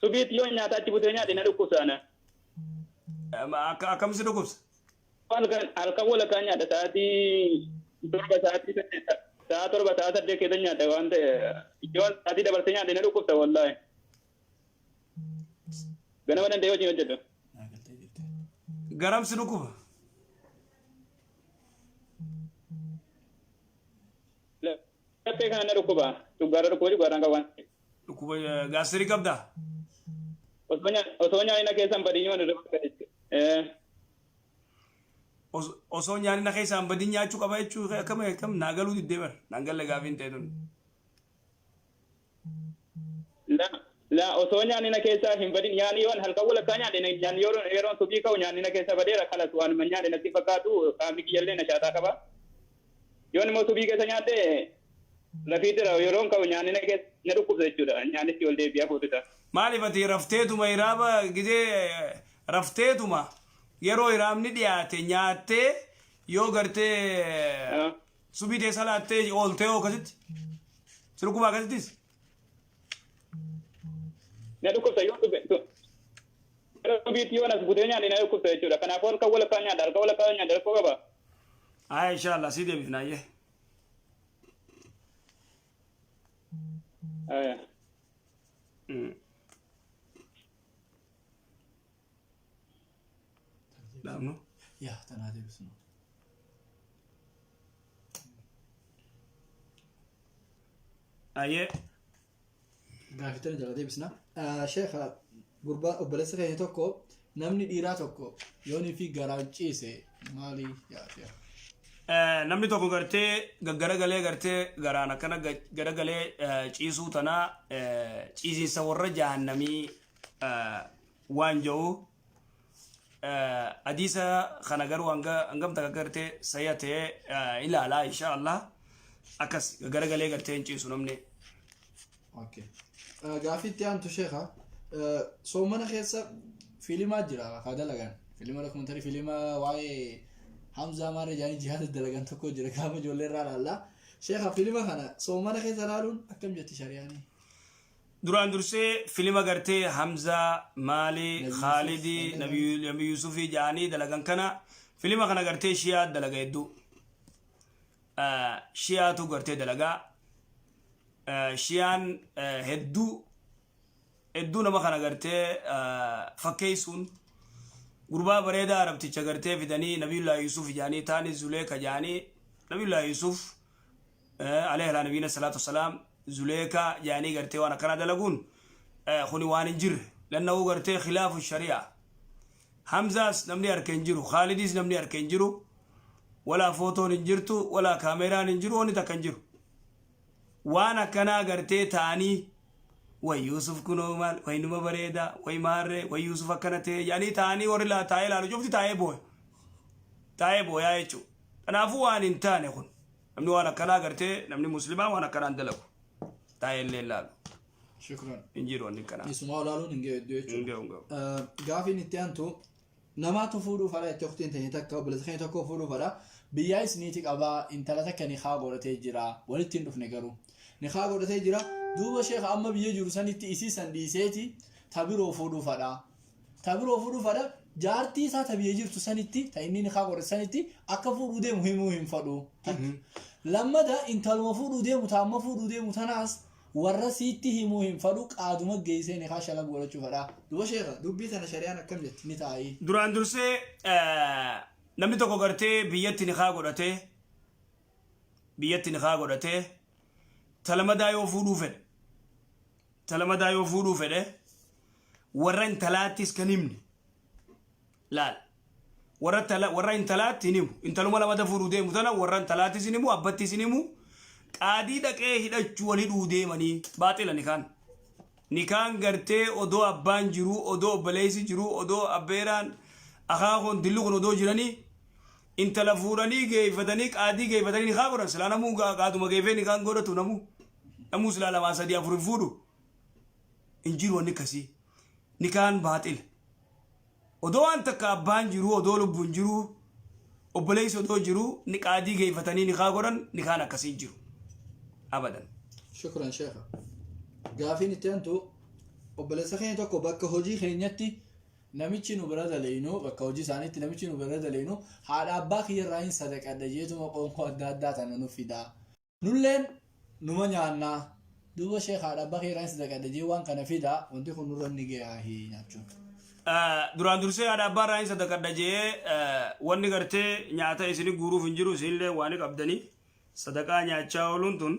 subiit yoo nyaata achi butee nyaate na dhukkubsaana. Akkam si dhukkubsa? Halkan walakkaa nyaata sa'aatii torba sa'a torba sa'a saddeet keessa nyaata waan ta'e yoo sa'aatii dabarsee nyaate na dhukkubsa wallaahi. Ganama danda'ee hojii hojjetu. Garam si dhukkuba? Laphee kana na dhukkuba. Dhuggaarraan qaban. Dhukkuba gaastirii qabdaa? Osoo nyaanni na keessan badii yoo na osoo nyaanni na keessaan badii nyaachuu qaba jechuu akkam naagaluu diddee bar naagalle gaafiin ta'e tun. La osoo nyaanni na keessaa hin badin nyaanni yoon halkan walakkaa nyaadhe nyaanni yeroon subii ka'u nyaanni na keessa badeera kalas waanuma nyaadhe natti fakkaatu qaamni kiyyallee na shaataa qaba. Yoon immoo subii keessa nyaadhe lafiitira yeroon ka'u nyaanni na keessa na dhukkubsa jechuudha nyaannitti ol deebi'aa fuutita. Maaliif ati rafteetuma hiraaba gidee rafteetuma yeroo hiraamni dhiyaate nyaattee yoo gartee subii teessa laattee ooltee hoo akkasitti si dhukkuba akkasittis. Na dhukkubsa yoo subiitti yoo nas butee nyaadhe na dhukkubsa jechuudha kanaafuu halkan walakkaa nyaadha halkan walakkaa nyaadha rakkoo qaba. Haa inshaallah sii deebifnaayyee. Naamnu? Yaa tanaa deebisnu. Ayyee. Gaafii tana jala deebisna. Sheekha gurbaa obboleessa keenya tokko namni dhiiraa tokko yoonii fi garaan ciise maali yaadde? Namni tokko gartee gaggaragalee gartee garaan akkana garagalee ciisuu tanaa ciisiinsa warra jahannamii waan jiru hadiisa kana garuu hangam takka gartee sayyatee ilaalaa inshaallah akkas gaggaragalee gartee hin ciisu namni. Gaafii itti aantu sheekha soomana keessa fiilimaa jira kaa dalagan fiilima dokumentari fiilima waa'ee Hamza Maarre jaanii jihaada dalagan tokko jira gaafa ijoollee irraa ilaalla. Sheekha fiilima kana soomana keessa ilaaluun akkam jetti shari'aanii? Duraan dursee fiilima gartee Hamza Maali Khaalidii Nabi Yusufi jaanii dalagan kana fiilima kana gartee shiyaa dalaga hedduu shiyaatu gartee dalagaa shiyaan hedduu nama kana gartee fakkeessuun gurbaa bareedaa arabticha gartee fidanii Nabiyullah Yusuf jaanii taani Zuleeka jaanii Nabiyullah Yusuf alayhi nabiyina salatu wassalam Zuleeka jaanii gartee waan akkana dalaguun kuni waan hin jirre lannahu gartee khilaafu shari'a. Hamzaas namni harka hin jiru Khaalidis namni harka hin jiru wala footoon hin jirtu wala kaameraan hin jiru wanni takka hin jiru waan akkanaa gartee taanii way Yusuf kunoo maal way numa bareeda way Maarre way Yusuf akkana ta'e yaanii taanii warri laa taa'ee laalu cufti taa'ee booyaa jechuudha. Kanaafuu waan hin taane kun namni waan akkanaa gartee namni muslimaa waan akkanaan dalagu taa'ee illee laalu. Shukran. Hin jiru wanni kanaa. Isumaa olaaluun hin gahu jechuudha. Hin gahu. Gaafiin itti aantu namaatu fuudhuu fadha itti waqtiin ta'e takka obboleessa keenya tokko fuudhuu fadha biyyaa isniiti qabaa intala takka ni haa godhatee jira walitti hin dhufne garuu. Ni haa godhatee jira duuba sheekha amma biyya jiru sanitti isii san dhiiseeti tabiroo fuudhuu fadha jaartii isaa tabiyya jirtu sanitti ta inni ni haa godhate sanitti akka fuudhuu deemu himuu hin fadhu. Lammada intaluma fuudhuu deemu taamma fuudhuu deemu tanaas warra siitti himuu hin fadhu qaaduma geessee ni haa shalab godhachuu fadha. Duuba sheekha dubbii tana shari'aan akkam jetti ni taa'ii. Duraan dursee namni tokko gartee biyyatti ni haa godhatee talamadaa yoo fuudhuu fedhe warra intalaattis kan himne laal warra intalaatti hin himu intaluma lamada fuudhuu deemu tana warra intalaattis hin himu abbattis hin himu qaadii dhaqee hidhachuu wal hidhuu deemanii baaxila nikaan gartee odoo abbaan jiru odoo obboleessi jiru odoo abbeeraan akaakoon dillu kun odoo jiranii intala fuudhanii geeffatanii qaadii geeffatanii nikaa godhan silaa namuu qaaduma geeffee nikaan godhatu namuu silaa lamaa sadii afur fuudhu hin jiru wanni akkasii nikaan baaxila odoo waan takka abbaan jiru odoo lubbuun jiru obboleessi odoo jiru ni qaadii geeffatanii nikaa godhan nikaan akkasii jiru abadan. Shukran sheekha. Gaafiin itti aantu obboleessa keenya tokko bakka hojii keenyatti namichi nu bira daleenu bakka hojii isaaniitti namichi nu bira daleenu haadha abbaa kiyyarraa hin sadaqadha jeetuma qoonqoo adda addaa tana nu fidaa nulleen numa nyaannaa duuba sheekh haadha abbaa kiyyarraa hin sadaqadha jee waan kana fidaa wanti kun nurra ni gahaa nyaachuun. Duraan dursee haadha abbaa irraa hin sadaqadha jee wanni gartee nyaata isin guuruuf hin jiru isinillee waan qabdanii sadaqaa nyaachaa ooluun tun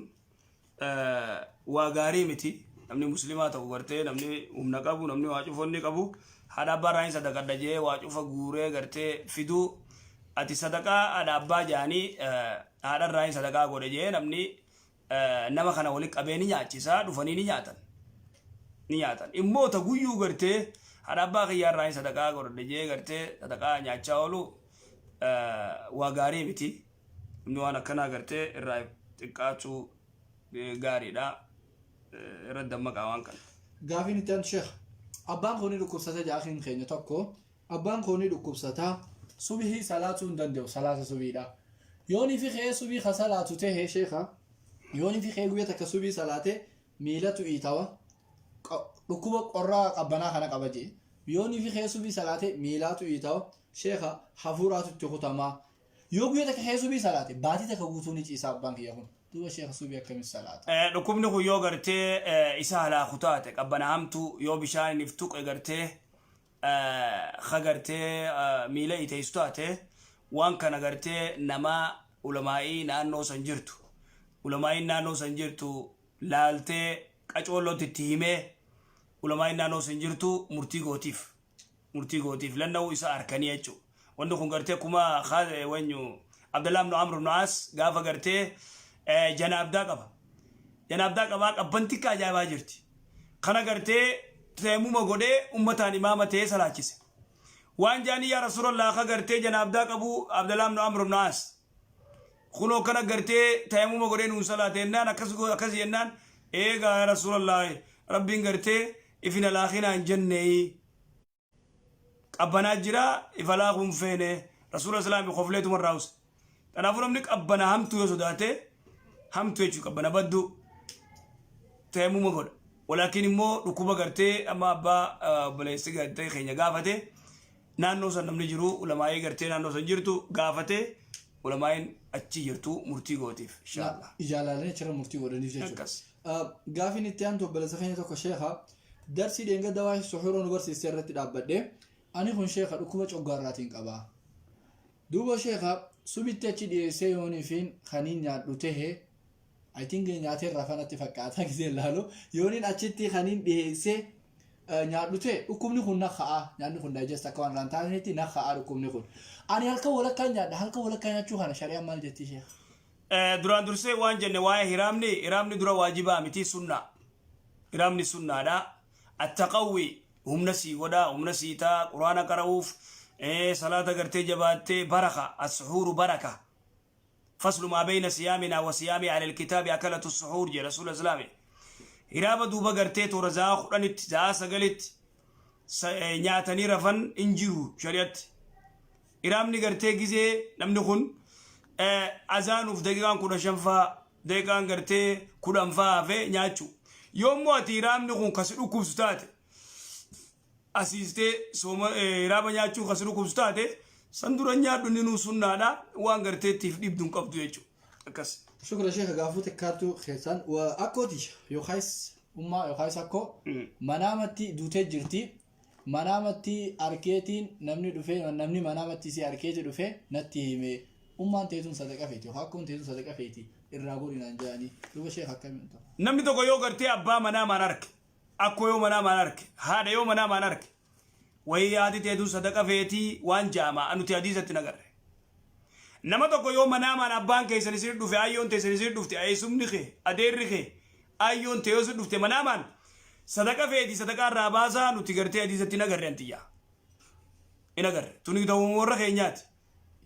waa gaarii miti. Namni muslimaa ta'u gartee namni humna qabu namni waa cufonni qabu haadha abbaa irraa hin sadaqadha jee waa cufa guuree gartee fiduu ati sadaqaa haadha abbaa jaanii haadha irraa hin sadaqaa godhe jee namni nama kana walitti qabee ni nyaachisaa dhufanii ni nyaatan immoo ta guyyuu gartee haadha abbaa kiyyaa irraa hin sadaqaa godhe jee gartee sadaqaa nyaachaa oolu waa gaarii miti namni waan akkanaa gartee irraa xiqqaachuu gaariidha. Irradda maqaa waan kana. Gaafiin itti aantu sheekh abbaan koonii dhukkubsata jaakiin keenya tokko abbaan koonii dhukkubsataa subihii salaatuu hin danda'u salaata subiidha. Yoonii fi ka'ee subii ka salaatu ta'e sheekha yoonii fi ka'ee guyyaa takka subii salaate miilatu iitawa dhukkuba qorraa qabbanaa kana qaba jee yoonii fi ka'ee subii salaate miilatu iitawa sheekha hafuuraatu itti kutamaa yoo guyyaa takka ka'ee subii salaate baatii takka guutuu ni ciisa abbaan kiyya kun. Duuba sheekha subii akkamiin salaata. Dhukkubni kun yoo gartee isa halaaku taate qabbana hamtu yoo bishaan iftuqe gartee gartee miila iteessu taate waan kana gartee nama ulamaa'ii naannoo san jirtu laaltee qacoollootti itti himee ulamaa'ii naannoo san jirtu murtii gootiif lanna'uu isa arkanii jechuudha. Wanti kun gartee kuma wanyu Abdallah ibn Amr ibn As gaafa gartee janaabdaa qaba qabbanti ka ajaa'ibaa jirti kana gartee teemuma godhee ummataan imaama ta'ee salaachise waan jaanii yaa rasuulallah ka gartee janaabdaa qabu Abdallah ibn Amr ibn As kunoo kana gartee teemuma godhee nuun salaate jennaan akkas jennaan eegaa yaa rasuulallah rabbiin gartee ifina laakinaan jennee qabbanaa jira ifa laakuun feene rasuula islaamii qofleetuma raawuse kanaafuu namni qabbana hamtuu yoo sodaate hamtu jechuun qabbana baddu teemuma godha walaakin immoo dhukkuba gartee amma abbaa obboleessi gartee keenya gaafate naannoo san namni jiru ulamaa'ii gartee naannoo san jirtu gaafate ulamaa'iin achi jirtu murtii gootiif inshallah ijaalaalee jira murtii godhaniif jechuudha. Gaafiin itti aantu obboleessa keenya tokko sheekha darsii dheenga dawaa suxuroo nu barsiisee irratti dhaabbadhe ani kun sheekha dhukkuba coggaarraatiin qaba duuba sheekha subitti achi dhiyeessee yooniifiin kaniin nyaadhu tahee I think nyaatee rafanatti fakkaata gisee laalo yooniin achitti kaniin dhiyeessee nyaadhu ta'e dhukkubni kun na ka'aa nyaanni kun digest akka waan raan taanetti na ka'aa dhukkubni kun ani halkan walakkaa nyaadha halkan walakkaa nyaachuu kana shari'aan maal jetti sheekha. Duraan dursee waan jenne waa'ee hiraamni dura waajibaa miti sunnaa hiraamni sunnaadha attaqawwi humna sii godhaa humna sii taa quraana qara'uuf salaata gartee jabaattee baraka as-suhuuru baraka فصل ما بين صيامنا وصيام على الكتاب أكلة السحور جي رسول الإسلام هرابة دوبا قرتيت ورزاق قرانت زاسا قلت نياتني رفن انجيرو شريعت هرامني قرتي جزي نمنخن أزانو في دقيقان كنا شنفا دقيقان قرتي كنا انفا في نياتشو يوم مواتي هرامني خن كسرو كبستات أسيستي سوما هرابا نياتشو كسرو كبستات سندورا نيادو نينو سنادا وان غرتيتيف ديبدون قبضو يجو اكس شكرا شيخ غافوت كارتو خيسان واكوتي يوخايس يوخايس اكو منامتي دوتي جرتي منامتي اركيتين نمني دوفي نمني منامتي سي اركيتي دوفي نتي مي تيتون صدقه فيتي وحكون تيتون صدقه فيتي الراغوري نانجاني دوبا شيخ حكم نمني توكو يو غرتي ابا منام انارك اكو يو منام انارك هذا يو منام انارك وهي هذه تدو صدقة فيتي وان جامع أنو تهديزة تنقر نما تقول يوم منام أنا بانك يسنسير دوفي أيون تسنسير دوفتي أي سمنخي أدير رخي أيون تيوسر دوفتي منامان صدقة فيتي صدقة رابازا نو تغرتي هديزة تنقر انتيا إنقر توني دو مورخي نيات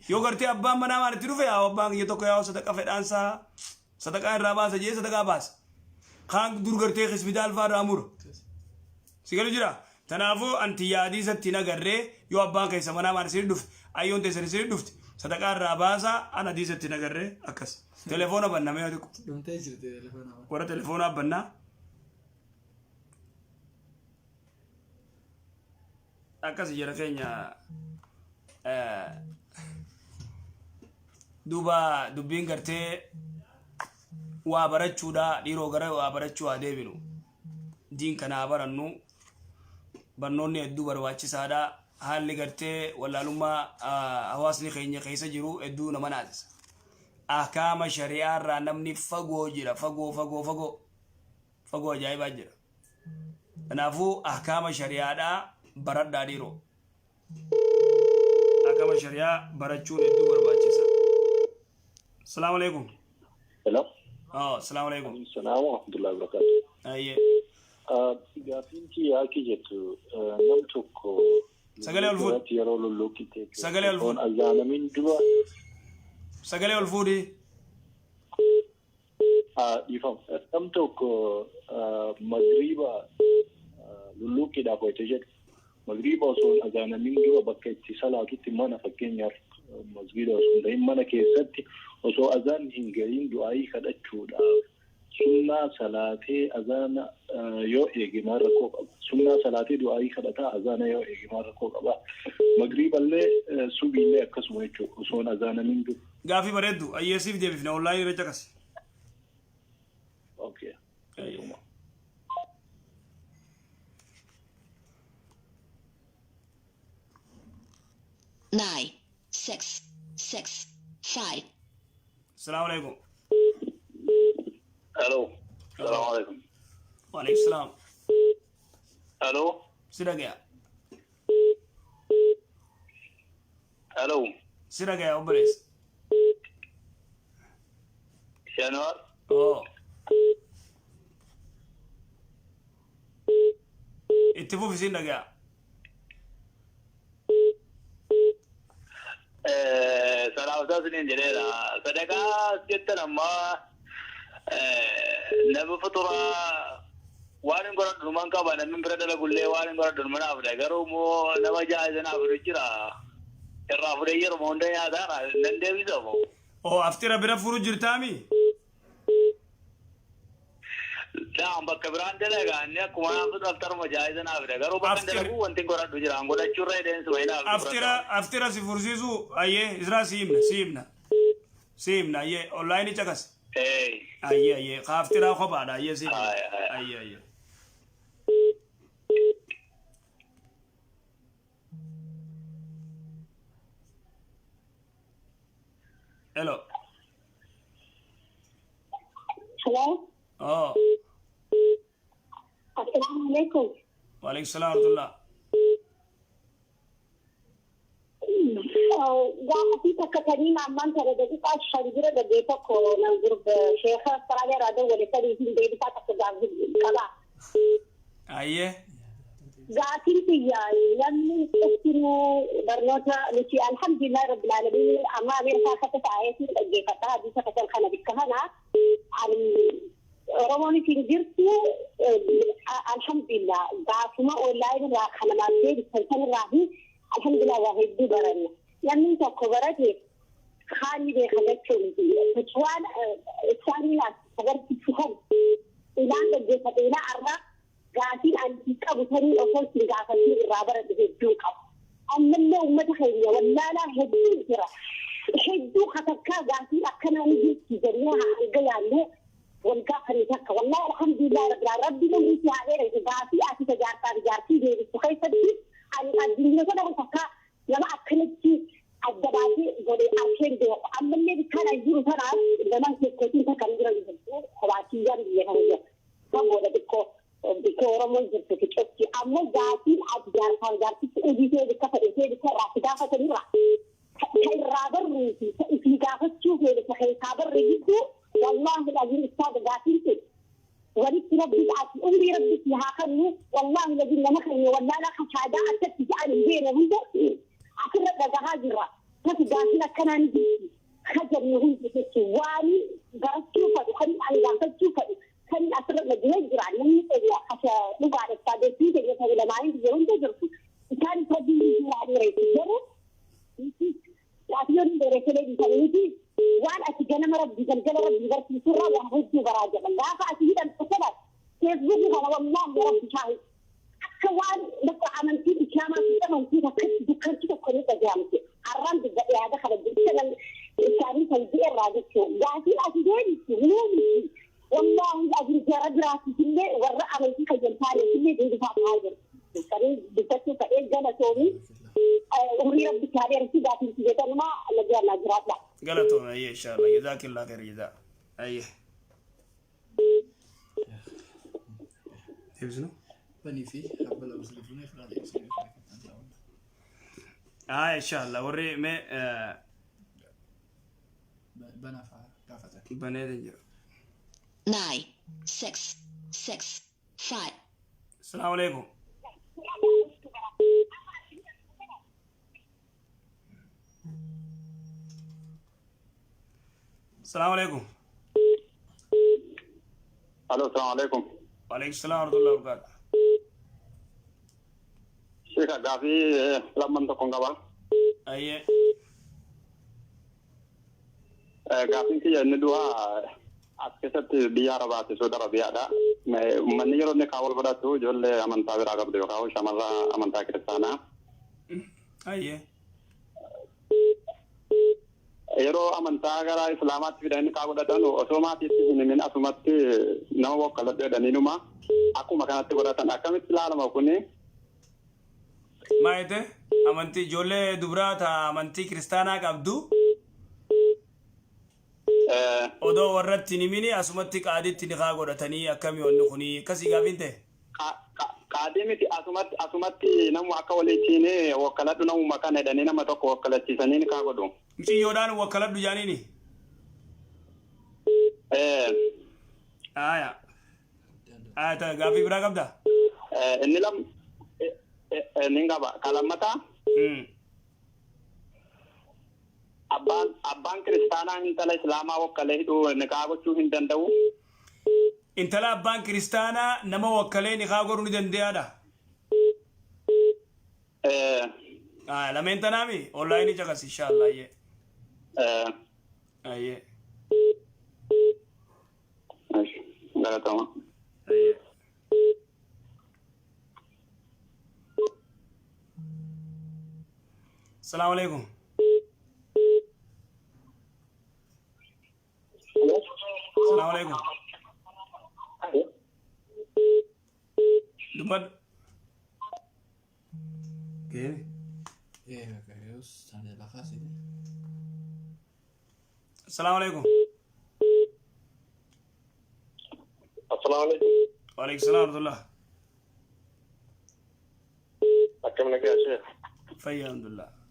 يو غرتي أبان منام أنا تروفي أو أبان يتوكو ياو صدقة فيت أنسا صدقة رابازا جي صدقة باس خانك دور غرتي خسبيدال فار أمور سيقلو جرا تنافو أنت يادي ستنا قرر يو أبان كيسا منا ما نسير دفت أيون تسير دفت صدقاء راباسا أنا دي ستنا قرر أكس تلفونا بنا ما يدك ورا تلفونا بنا akkas jira keenya duba dubbiin gartee waa barachuudha dhiiroo gara waa barachuu haa deebinu diin kanaa barannu barnoonni hedduu barbaachisaadha haalli gartee wallaalummaa hawaasni keenya keessa jiru hedduu nama naasisa ahkaama shari'aa irraa namni fagoo jira fagoo ajaa'ibaa jira kanaafuu ahkaama shari'aadhaa baradhaa dhiiroo ahkaama shari'aa barachuun hedduu barbaachisa. السلام عليكم. Hello. السلام عليكم. السلام ورحمة الله وبركاته. أيه. قافينتي ياكي جتو نمتوكو. سجلي الفود. يرولو لوكي تيك. سجلي الفود. أزانا من دوا. سجلي الفودي. يفهم. نمتوكو مغربا لوكي دا كوي تجد. مغربا وصول أزانا من دوا بكيتي صلاة تمانا فكين يار مزغيدا وصول دايما كيستي. وسو أذان هنجرين دعائي خد أشود سنة صلاة أذان يو إجمار ركوب سنة صلاة دعائي خد أتا أذان يو إجمار ركوب أبا مغرب اللي سوبي اللي أكسمه يشو وسون أذان من دو قافي بردو أي سيف دي بفنا والله يرجعكس. أوكي. أيه. 9 6 6 5 السلام عليكم. ألو. السلام عليكم. وعليكم السلام. ألو. سيرجع. ألو. سيرجع أبرز. شنور. اتفقوا في سين رجع. سلام تاسنين جليلا صدقاء جدا ما نبي فطرة وارن قرأت درمان كابا نمين برد لقول لي وارن قرأت درمان أفضل قرأوا مو نما جاهزنا أفضل جرا الرافضل يرمون ده يادانا نندي بيزامو أفترى برا فروج جرتامي. لا أم بكبران دلها أني كمان أفضل أفتر مجاهزنا أفضل قرأوا بكن دلها وانتين قرأت بجرا أنقول أشورة دين سوينا أفترى سفرزيزو أيه إزرا سيمنا أيه أونلاين يتكاس. أيه أفترى خبر أيه سيمنا أيه hello. Hello. السلام عليكم. وعليكم السلام ورحمة الله. قاعدة كترينا عمان ترى دقيقة شنجرة دقيقة كونا جروب شيخ سراجة رادو ولا ترى يمكن دقيقة تكتب كذا. أيه. قاعدين فيها لم يستثنوا برنامج لشي الحمد لله رب العالمين أما بيرفع خطة آياتي دقيقة هذه سكتة الخنا بالكهنة عن روماني في الجرس الحمد لله قاعدنا أونلاين راخنا ما بيد سنتين راهي الحمد لله واحد برنا لم تكبرت خالي بخدك شوي فتوان الثاني لا خبرت شهر إلى أن الجسد إلى أربع قاعدين أن تكبرني أقول في قاعدين الرابرة بيجوك أما اللي ما تخيل ولا لا هدي ترى هدو خطك قاعدين أكنا نجي تجريها الجيال والكافر يتك والله الحمد لله رب العالمين ربي من يساعدنا قاعدين أتي تجارتي دي بخيفتي أن الدنيا كده بتفكر لما أكلتي الدبابي بودي أكل ده أما اللي كان يجور ترى لما تكتين تكلم رجل خواتي جام يهون فبوده بكو رمون جبت كتشتي أما جاتي أجار كان جاتي أودي سيد كفر سيد كرا كذا فتريرا هاي رابر ريسي في كافة شوف هذا هاي كابر ريسي والله العظيم استاذ جاتي سيد ولكن ربي عاتي أمي ربي فيها خلني والله الذي لما خلني ولا لا خشادة أتت عن البين وانت أكرر هاجرة نفي جاتنا كان نجي خجر يهون في واني قرأت شوفه وخلي على جانب شوفه خلي أكرر مجهجر عن من يتجي حتى نقعد استاذ فيه تجي تقول ما عندي يهون تجربه كان تجي على رأيتي جرب أتيون بريسلين تانيتي وأنا أتجنى مربي جنجل ربي بركي سرّا وهجي براجع لا فأتيجي أن تصبر كيف بيجي أنا والله يا رب شاهد كوان لقى عملتي nama kita mungkin bukan kita kalau saja mesti arang juga ada kalau kita cari saja lagi tu jadi lagi jadi والله أجل جرد راسي كله ورا على كي جنتالي كله دي دفاع هاجر كريم بتسوي كأي جنة تومي أمري ربي كاري رسي داتي كذا ما لجأ لاجرات لا غلطوا أيه إن شاء الله جزاك الله خير جزاء أيه تبزنو بني فيه قبل أوصلفوني فرادي إن شاء الله وري ما بنافع كافتك بنادي 9 6 6 5 السلام عليكم السلام عليكم الو السلام عليكم وعليكم السلام ورحمة الله وبركاته شيخ غافي لما تكون غوا أيه غافي كي ندوا أكثر بيار بات سودر بيادا من يرون نكاول بدا تو جل أمن تابر عقب ديو كاو شمال أمن تاكرتانا أيه يرو أمن تاكرا إسلامات في دين كاو دانو أسومات يسمى من أسومات نو وكالة دانينوما أكو مكانات تبراتان أكمل سلالة ما كوني ما يته أمنتي جولة دبرات أمنتي كريستانا كابدو odoo warratti nimini asumatti qaaditti ni kaa godhatanii akkami wanni kuni kasi gaafinte qaadimiti asumatti namu akka waliitiin wakkaladhu namu makana jedhanii nama tokko wakkalachiisanii ni kaa godhu miciyyoodhaan wakkaladhu jaaniini aya ta gaafii biraa qabda inni lam nin qaba kalammataa abbaan kiristaanaa intala islaamaa wakkalee hidhuu niqaa gochuu hin danda'u. Intala abbaan kiristaanaa nama wakkalee niqaa godhuu ni danda'aadha. Lameen tanaami onlaayinii caqas inshaallah ayyee. Ayyee. Galatama. Ayyee. Salaamu alaikum. السلام عليكم دبل كيف السلام عليكم السلام عليكم وعليكم السلام ورحمة الله أكمل لك يا شيخ في الحمد لله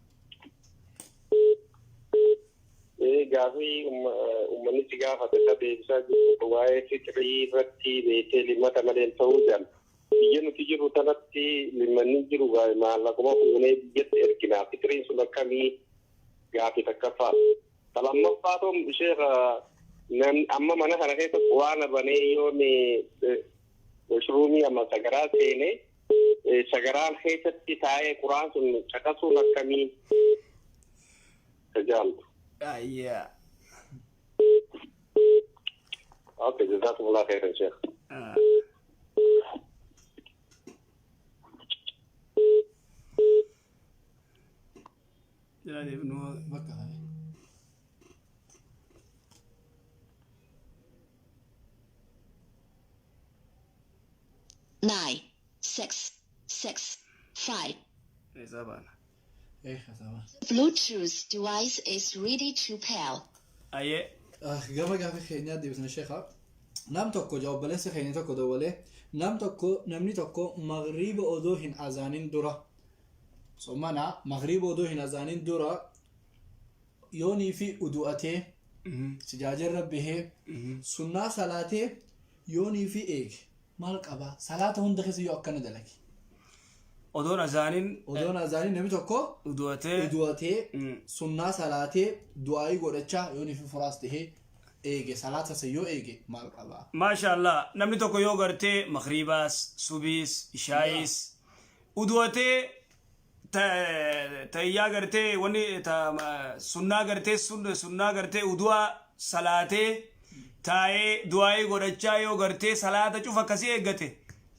غافي أمني تجاه هذا بيسا جواي فكري رتي بيتي لما تمرين فوزان يجنو تجرو تنتي لما نجرو غاي ما لكم أقولي بيت إركنا فكرين سنا كمي غافي تكفى فلما فاتهم شيخ أما من هذا كيف وانا بني يومي وشرومي أما سجرات هنا سجران خيتة تاي قرآن سن شكاسو نكمي تجامل أيه اوكي جزاكم الله خير يا شيخ جلال ابن مكة 9 6 6 5 ايه طبعا Bluetooth device is ready to pair. أيه gama gaafa keenyaa deebisna sheekha nam tokko jawabbaleessa keenya tokko dawwalee namni tokko magriiba odoo hin azaanin dura somana magriiba odoo hin azaanin dura yoonii fi udu'atee sijaajarra bahee sunnaa salaatee yoonii fi eege maal qaba salaata hunda keessa yoo akkana dalage odoon azaanin namni tokko udu'atee sunnaa salaatee du'aayii godhachaa yoonii fi furaas tahee eege salaata isa yoo eege maal qaba maashaallah namni tokko yoo gartee magriibaas subiis ishaayis udu'atee tayyaa gartee wani sunnaa gartee udu'a salaatee taa'ee du'aayii godhachaa yoo gartee salaata cufa akkasii eeggate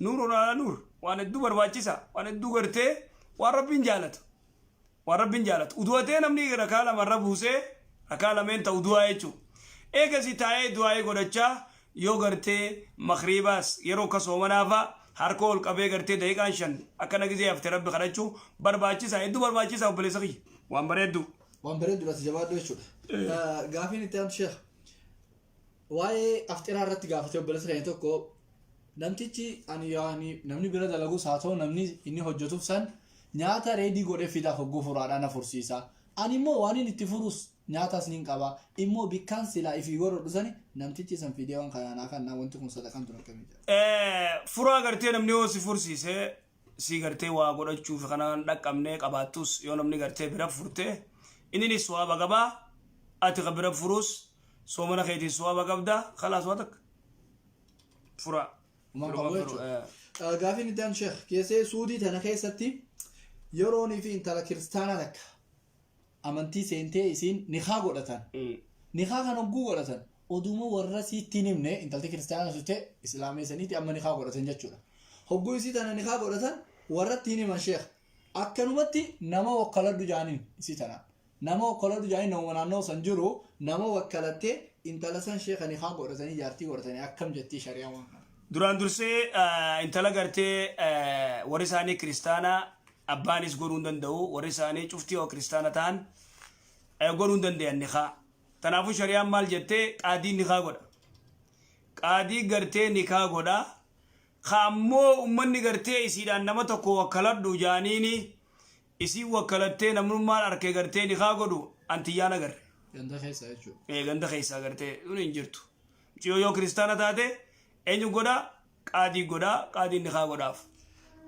nuurun ala nuur waan hedduu barbaachisa waan hedduu gartee وربين جالت وربين جالت ودوتين أمني ركالة مرة بوسه ركالة من تودوا يجو إيه تاي دواي قدرتشا يوغرتي مخريباس يرو كسومنافا هاركول كبي غرتي دايكانشن أكنا جزء أفتر رب خرجوا برباچيسا إدو برباچيسا وبلسقي وامبردو لا تجاوب دوشو غافين تام شيخ واي أفتر رت غافته وبلسقي توكو نمتيجي أنا يعني نمني بيرد لغو ساتو نمني إني هجوتو سن نياتا ريدي غوري فيدا خو فرانا فرسيسا أني مو واني نتفروس نياتا سنين كابا إمو بيكانسلا إفي غورو دساني نمتيجي سن فيديو كان كان ناونتكم صدقان تنكمل فرا غرتي نمني وسي فرسيسه سي غرتي وا غودا تشوف خنا دقمنه قباتوس يو نمني غرتي بيرا فرته إنني سوابا غبا أتغبر فروس سومنا خيتي سوابا غبدا خلاص واتك فرا ما قبلتش غافين الدان شيخ كيسي سودي تنا كيستي يروني في انت كريستانا لك امنتي سنتي سين نخا غدتان نخا كانو غدتان ودومو ورسي تينمنه انت كريستانا سوتي اسلامي سنيتي اما نخا غدتان جچودا هوغو سي تنا نخا غدتان ورتيني ما شيخ اكنمتي نما وكلدو جانين سي تنا نما وكلدو جانين نو منانو سنجرو نما وكلتي انت لسان شيخ نخا غدتان جارتي غدتان اكم جتي شريعه duraan dursee intala gartee warri isaanii kiristaanaa abbaanis godhuu hin danda'u warri isaanii cuftii oo kiristaana ta'an godhuu hin danda'an nikaa kanaafuu shari'aan maal jettee qaadii nikaa godha qaadii gartee nikaa godha kaammoo ummanni gartee isiidhaan nama tokko wakkaladhu jaaniini isii wakkalattee namnummaan arkee gartee nikaa godhu antiyyaan agarre ganda keessa jechuudha ganda keessa gartee sun hin jirtu yoo kiristaana taate أني قدا قادي نخا قداف.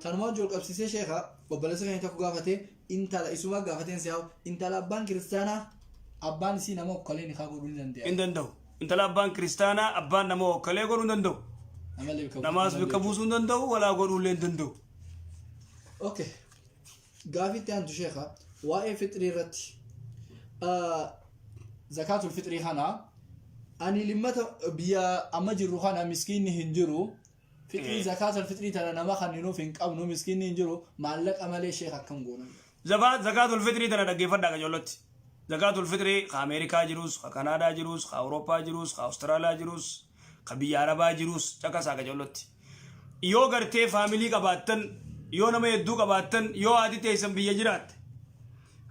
تنمو جول قبسيسي شيخا وبلسك أنت قافته أنت لا إسوا قافتين سياو أنت لا أبان كريستانا أبان سي نمو قلي نخا قدون دندي. إندندو أنت لا أبان كريستانا أبان نمو قلي قدون دندو. نماز بكبوسون دندو ولا قدون لين دندو. أوكي. قافتي أنت شيخا واي فطري رتي. زكاة الفطري هنا أني لما بيا أمجر روحنا مسكين هنجرو فطري زكاة الفطري ترى نما خنينو فين قبنو مسكين هنجرو مالك أمالي شيخ كم قونا زكاة الفطري ترى دقيفة دقة جولت زكاة الفطري كأمريكا جروس ككندا جروس كأوروبا جروس كأستراليا جروس كبيا عربا جروس تكا ساكا جولت يو غرتي فاميلي كباتن يو نما يدو كباتن يو عادي تيسن بيا جرات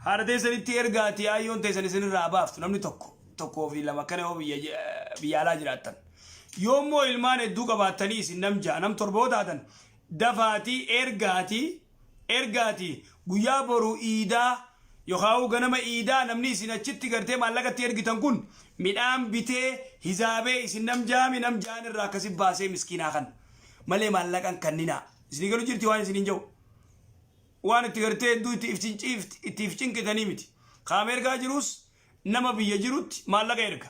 هارتي سني تيرغاتي أيون تيسن سني رابافت نمني tokko fi lama kana oo biyya alaa jiraatan yoommoo ilmaan hedduu qabaatanii isin nam ja'a nam torboo taatan dafaatii ergaatii guyyaa boruu iidaa yookaan ganama iidaa namni isin achitti gartee maallaqatti ergitan kun midhaan bitee hisaabee isin nam ja'an irraa akkasi baasee miskiinaa kan malee maallaqan kanninaa isin galu jirti waan isin hin jiru waan itti gartee hedduu itti ifcinkitanii miti kaam ergaa jirus nama biyya jirutti maallaqa erga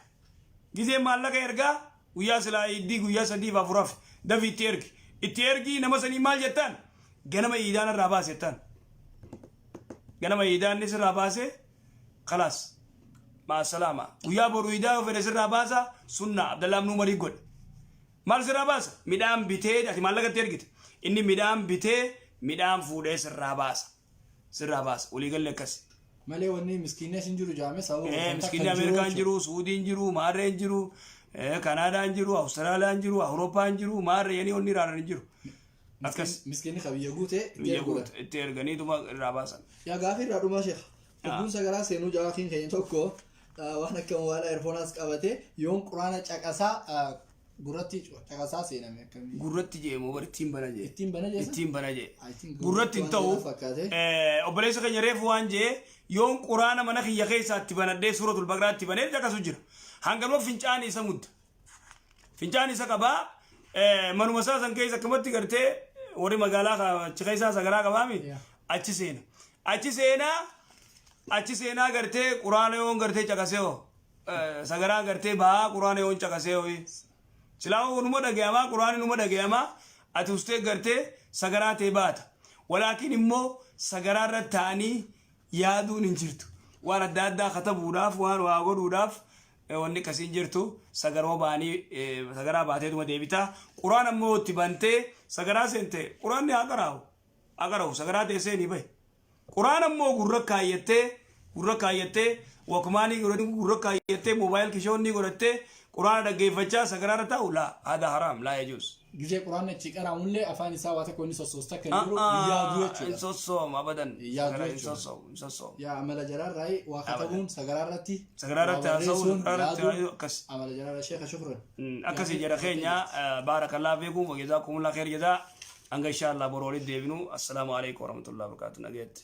gizee maallaqa ergaa guyyaa silaa iddii guyyaa sadiif afuraaf dafi itti ergi nama sanii maal jettaan ganama iidaan irraa baase jettaan ganama iidaan isirraa baase khalaas maasalaama guyyaa boru iidaa ofedhe sirraa baasa sunna abdallaa ibnuu marii godhe maal sirraa baasa midhaan bitee ati maallaqatti ergite inni midhaan bitee midhaan fuudhee sirraa baasa waliigalle akkasi malee wanni miskiinni asin jiru jaame sababa miskiinni Ameerikaan jiru Suudiin jiru maarreen jiru Kanaadaan jiru Awustiraaliyaan jiru Awurooppaan jiru maarree yani onni raaran jiru akkas miskiinni kabiyya guute itti erganiituma irraa baasan yaa gaafii irraa dhumaa sheekha hedduun sagaraa seenuu jawaakiin keenya tokko waan akka mobaayila eerfoonaas qabate yoon quraana caqasaa gurratti caqasaa seename akkamii gurratti jeemu bar ittiin bana jee gurratti hin ta'u obboleessa keenya reefu waan jee yoon quraana mana kiyya keessaatti banadhee suuratul baqaraatti banee caqasu jira hanganuma fincaani isa mudda fincaani isa qabaa manuma isaa san keessa akkamatti gartee warri magaalaa achi keessaa sagaraa qabaami achi seenaa gartee quraana yoon gartee caqasee sagaraa gartee bahaa quraana yoon caqasee silaa numa dhagayamaa quraani numa dhagayamaa ati ustee gartee sagaraa ta'e baata walaakin immoo sagaraa irra ta'anii yaaduun hin jirtu waan adda addaa katabuudhaaf waan waa godhuudhaaf wanni akkasiin jirtu sagaroo baanii sagaraa baateetuma deebitaa quraan ammoo itti bantee sagaraa seente quraanni haa qaraawu sagaraa teessee ni bahe قرآن مو قرّك آيته وكماني قرّك آيته موبايل كشوني قرّته قرآن دقيفة سكرارته ولا هذا حرام لا يجوز جزء قرآن تشكر عمله أفاني ساواتك ونسوا صوستك كنيرو يادوه إنسوسوم أبدا إنسوسوم يا عمل جلال راي وختمون سكرارتي سكرارته كس عمل جلال الشيخ شكرا أكسي جرخينيا بارك الله فيكم وجزاكم الله خير جزاء أن شاء الله برولي ديبنو السلام عليكم ورحمة الله وبركاته نجيت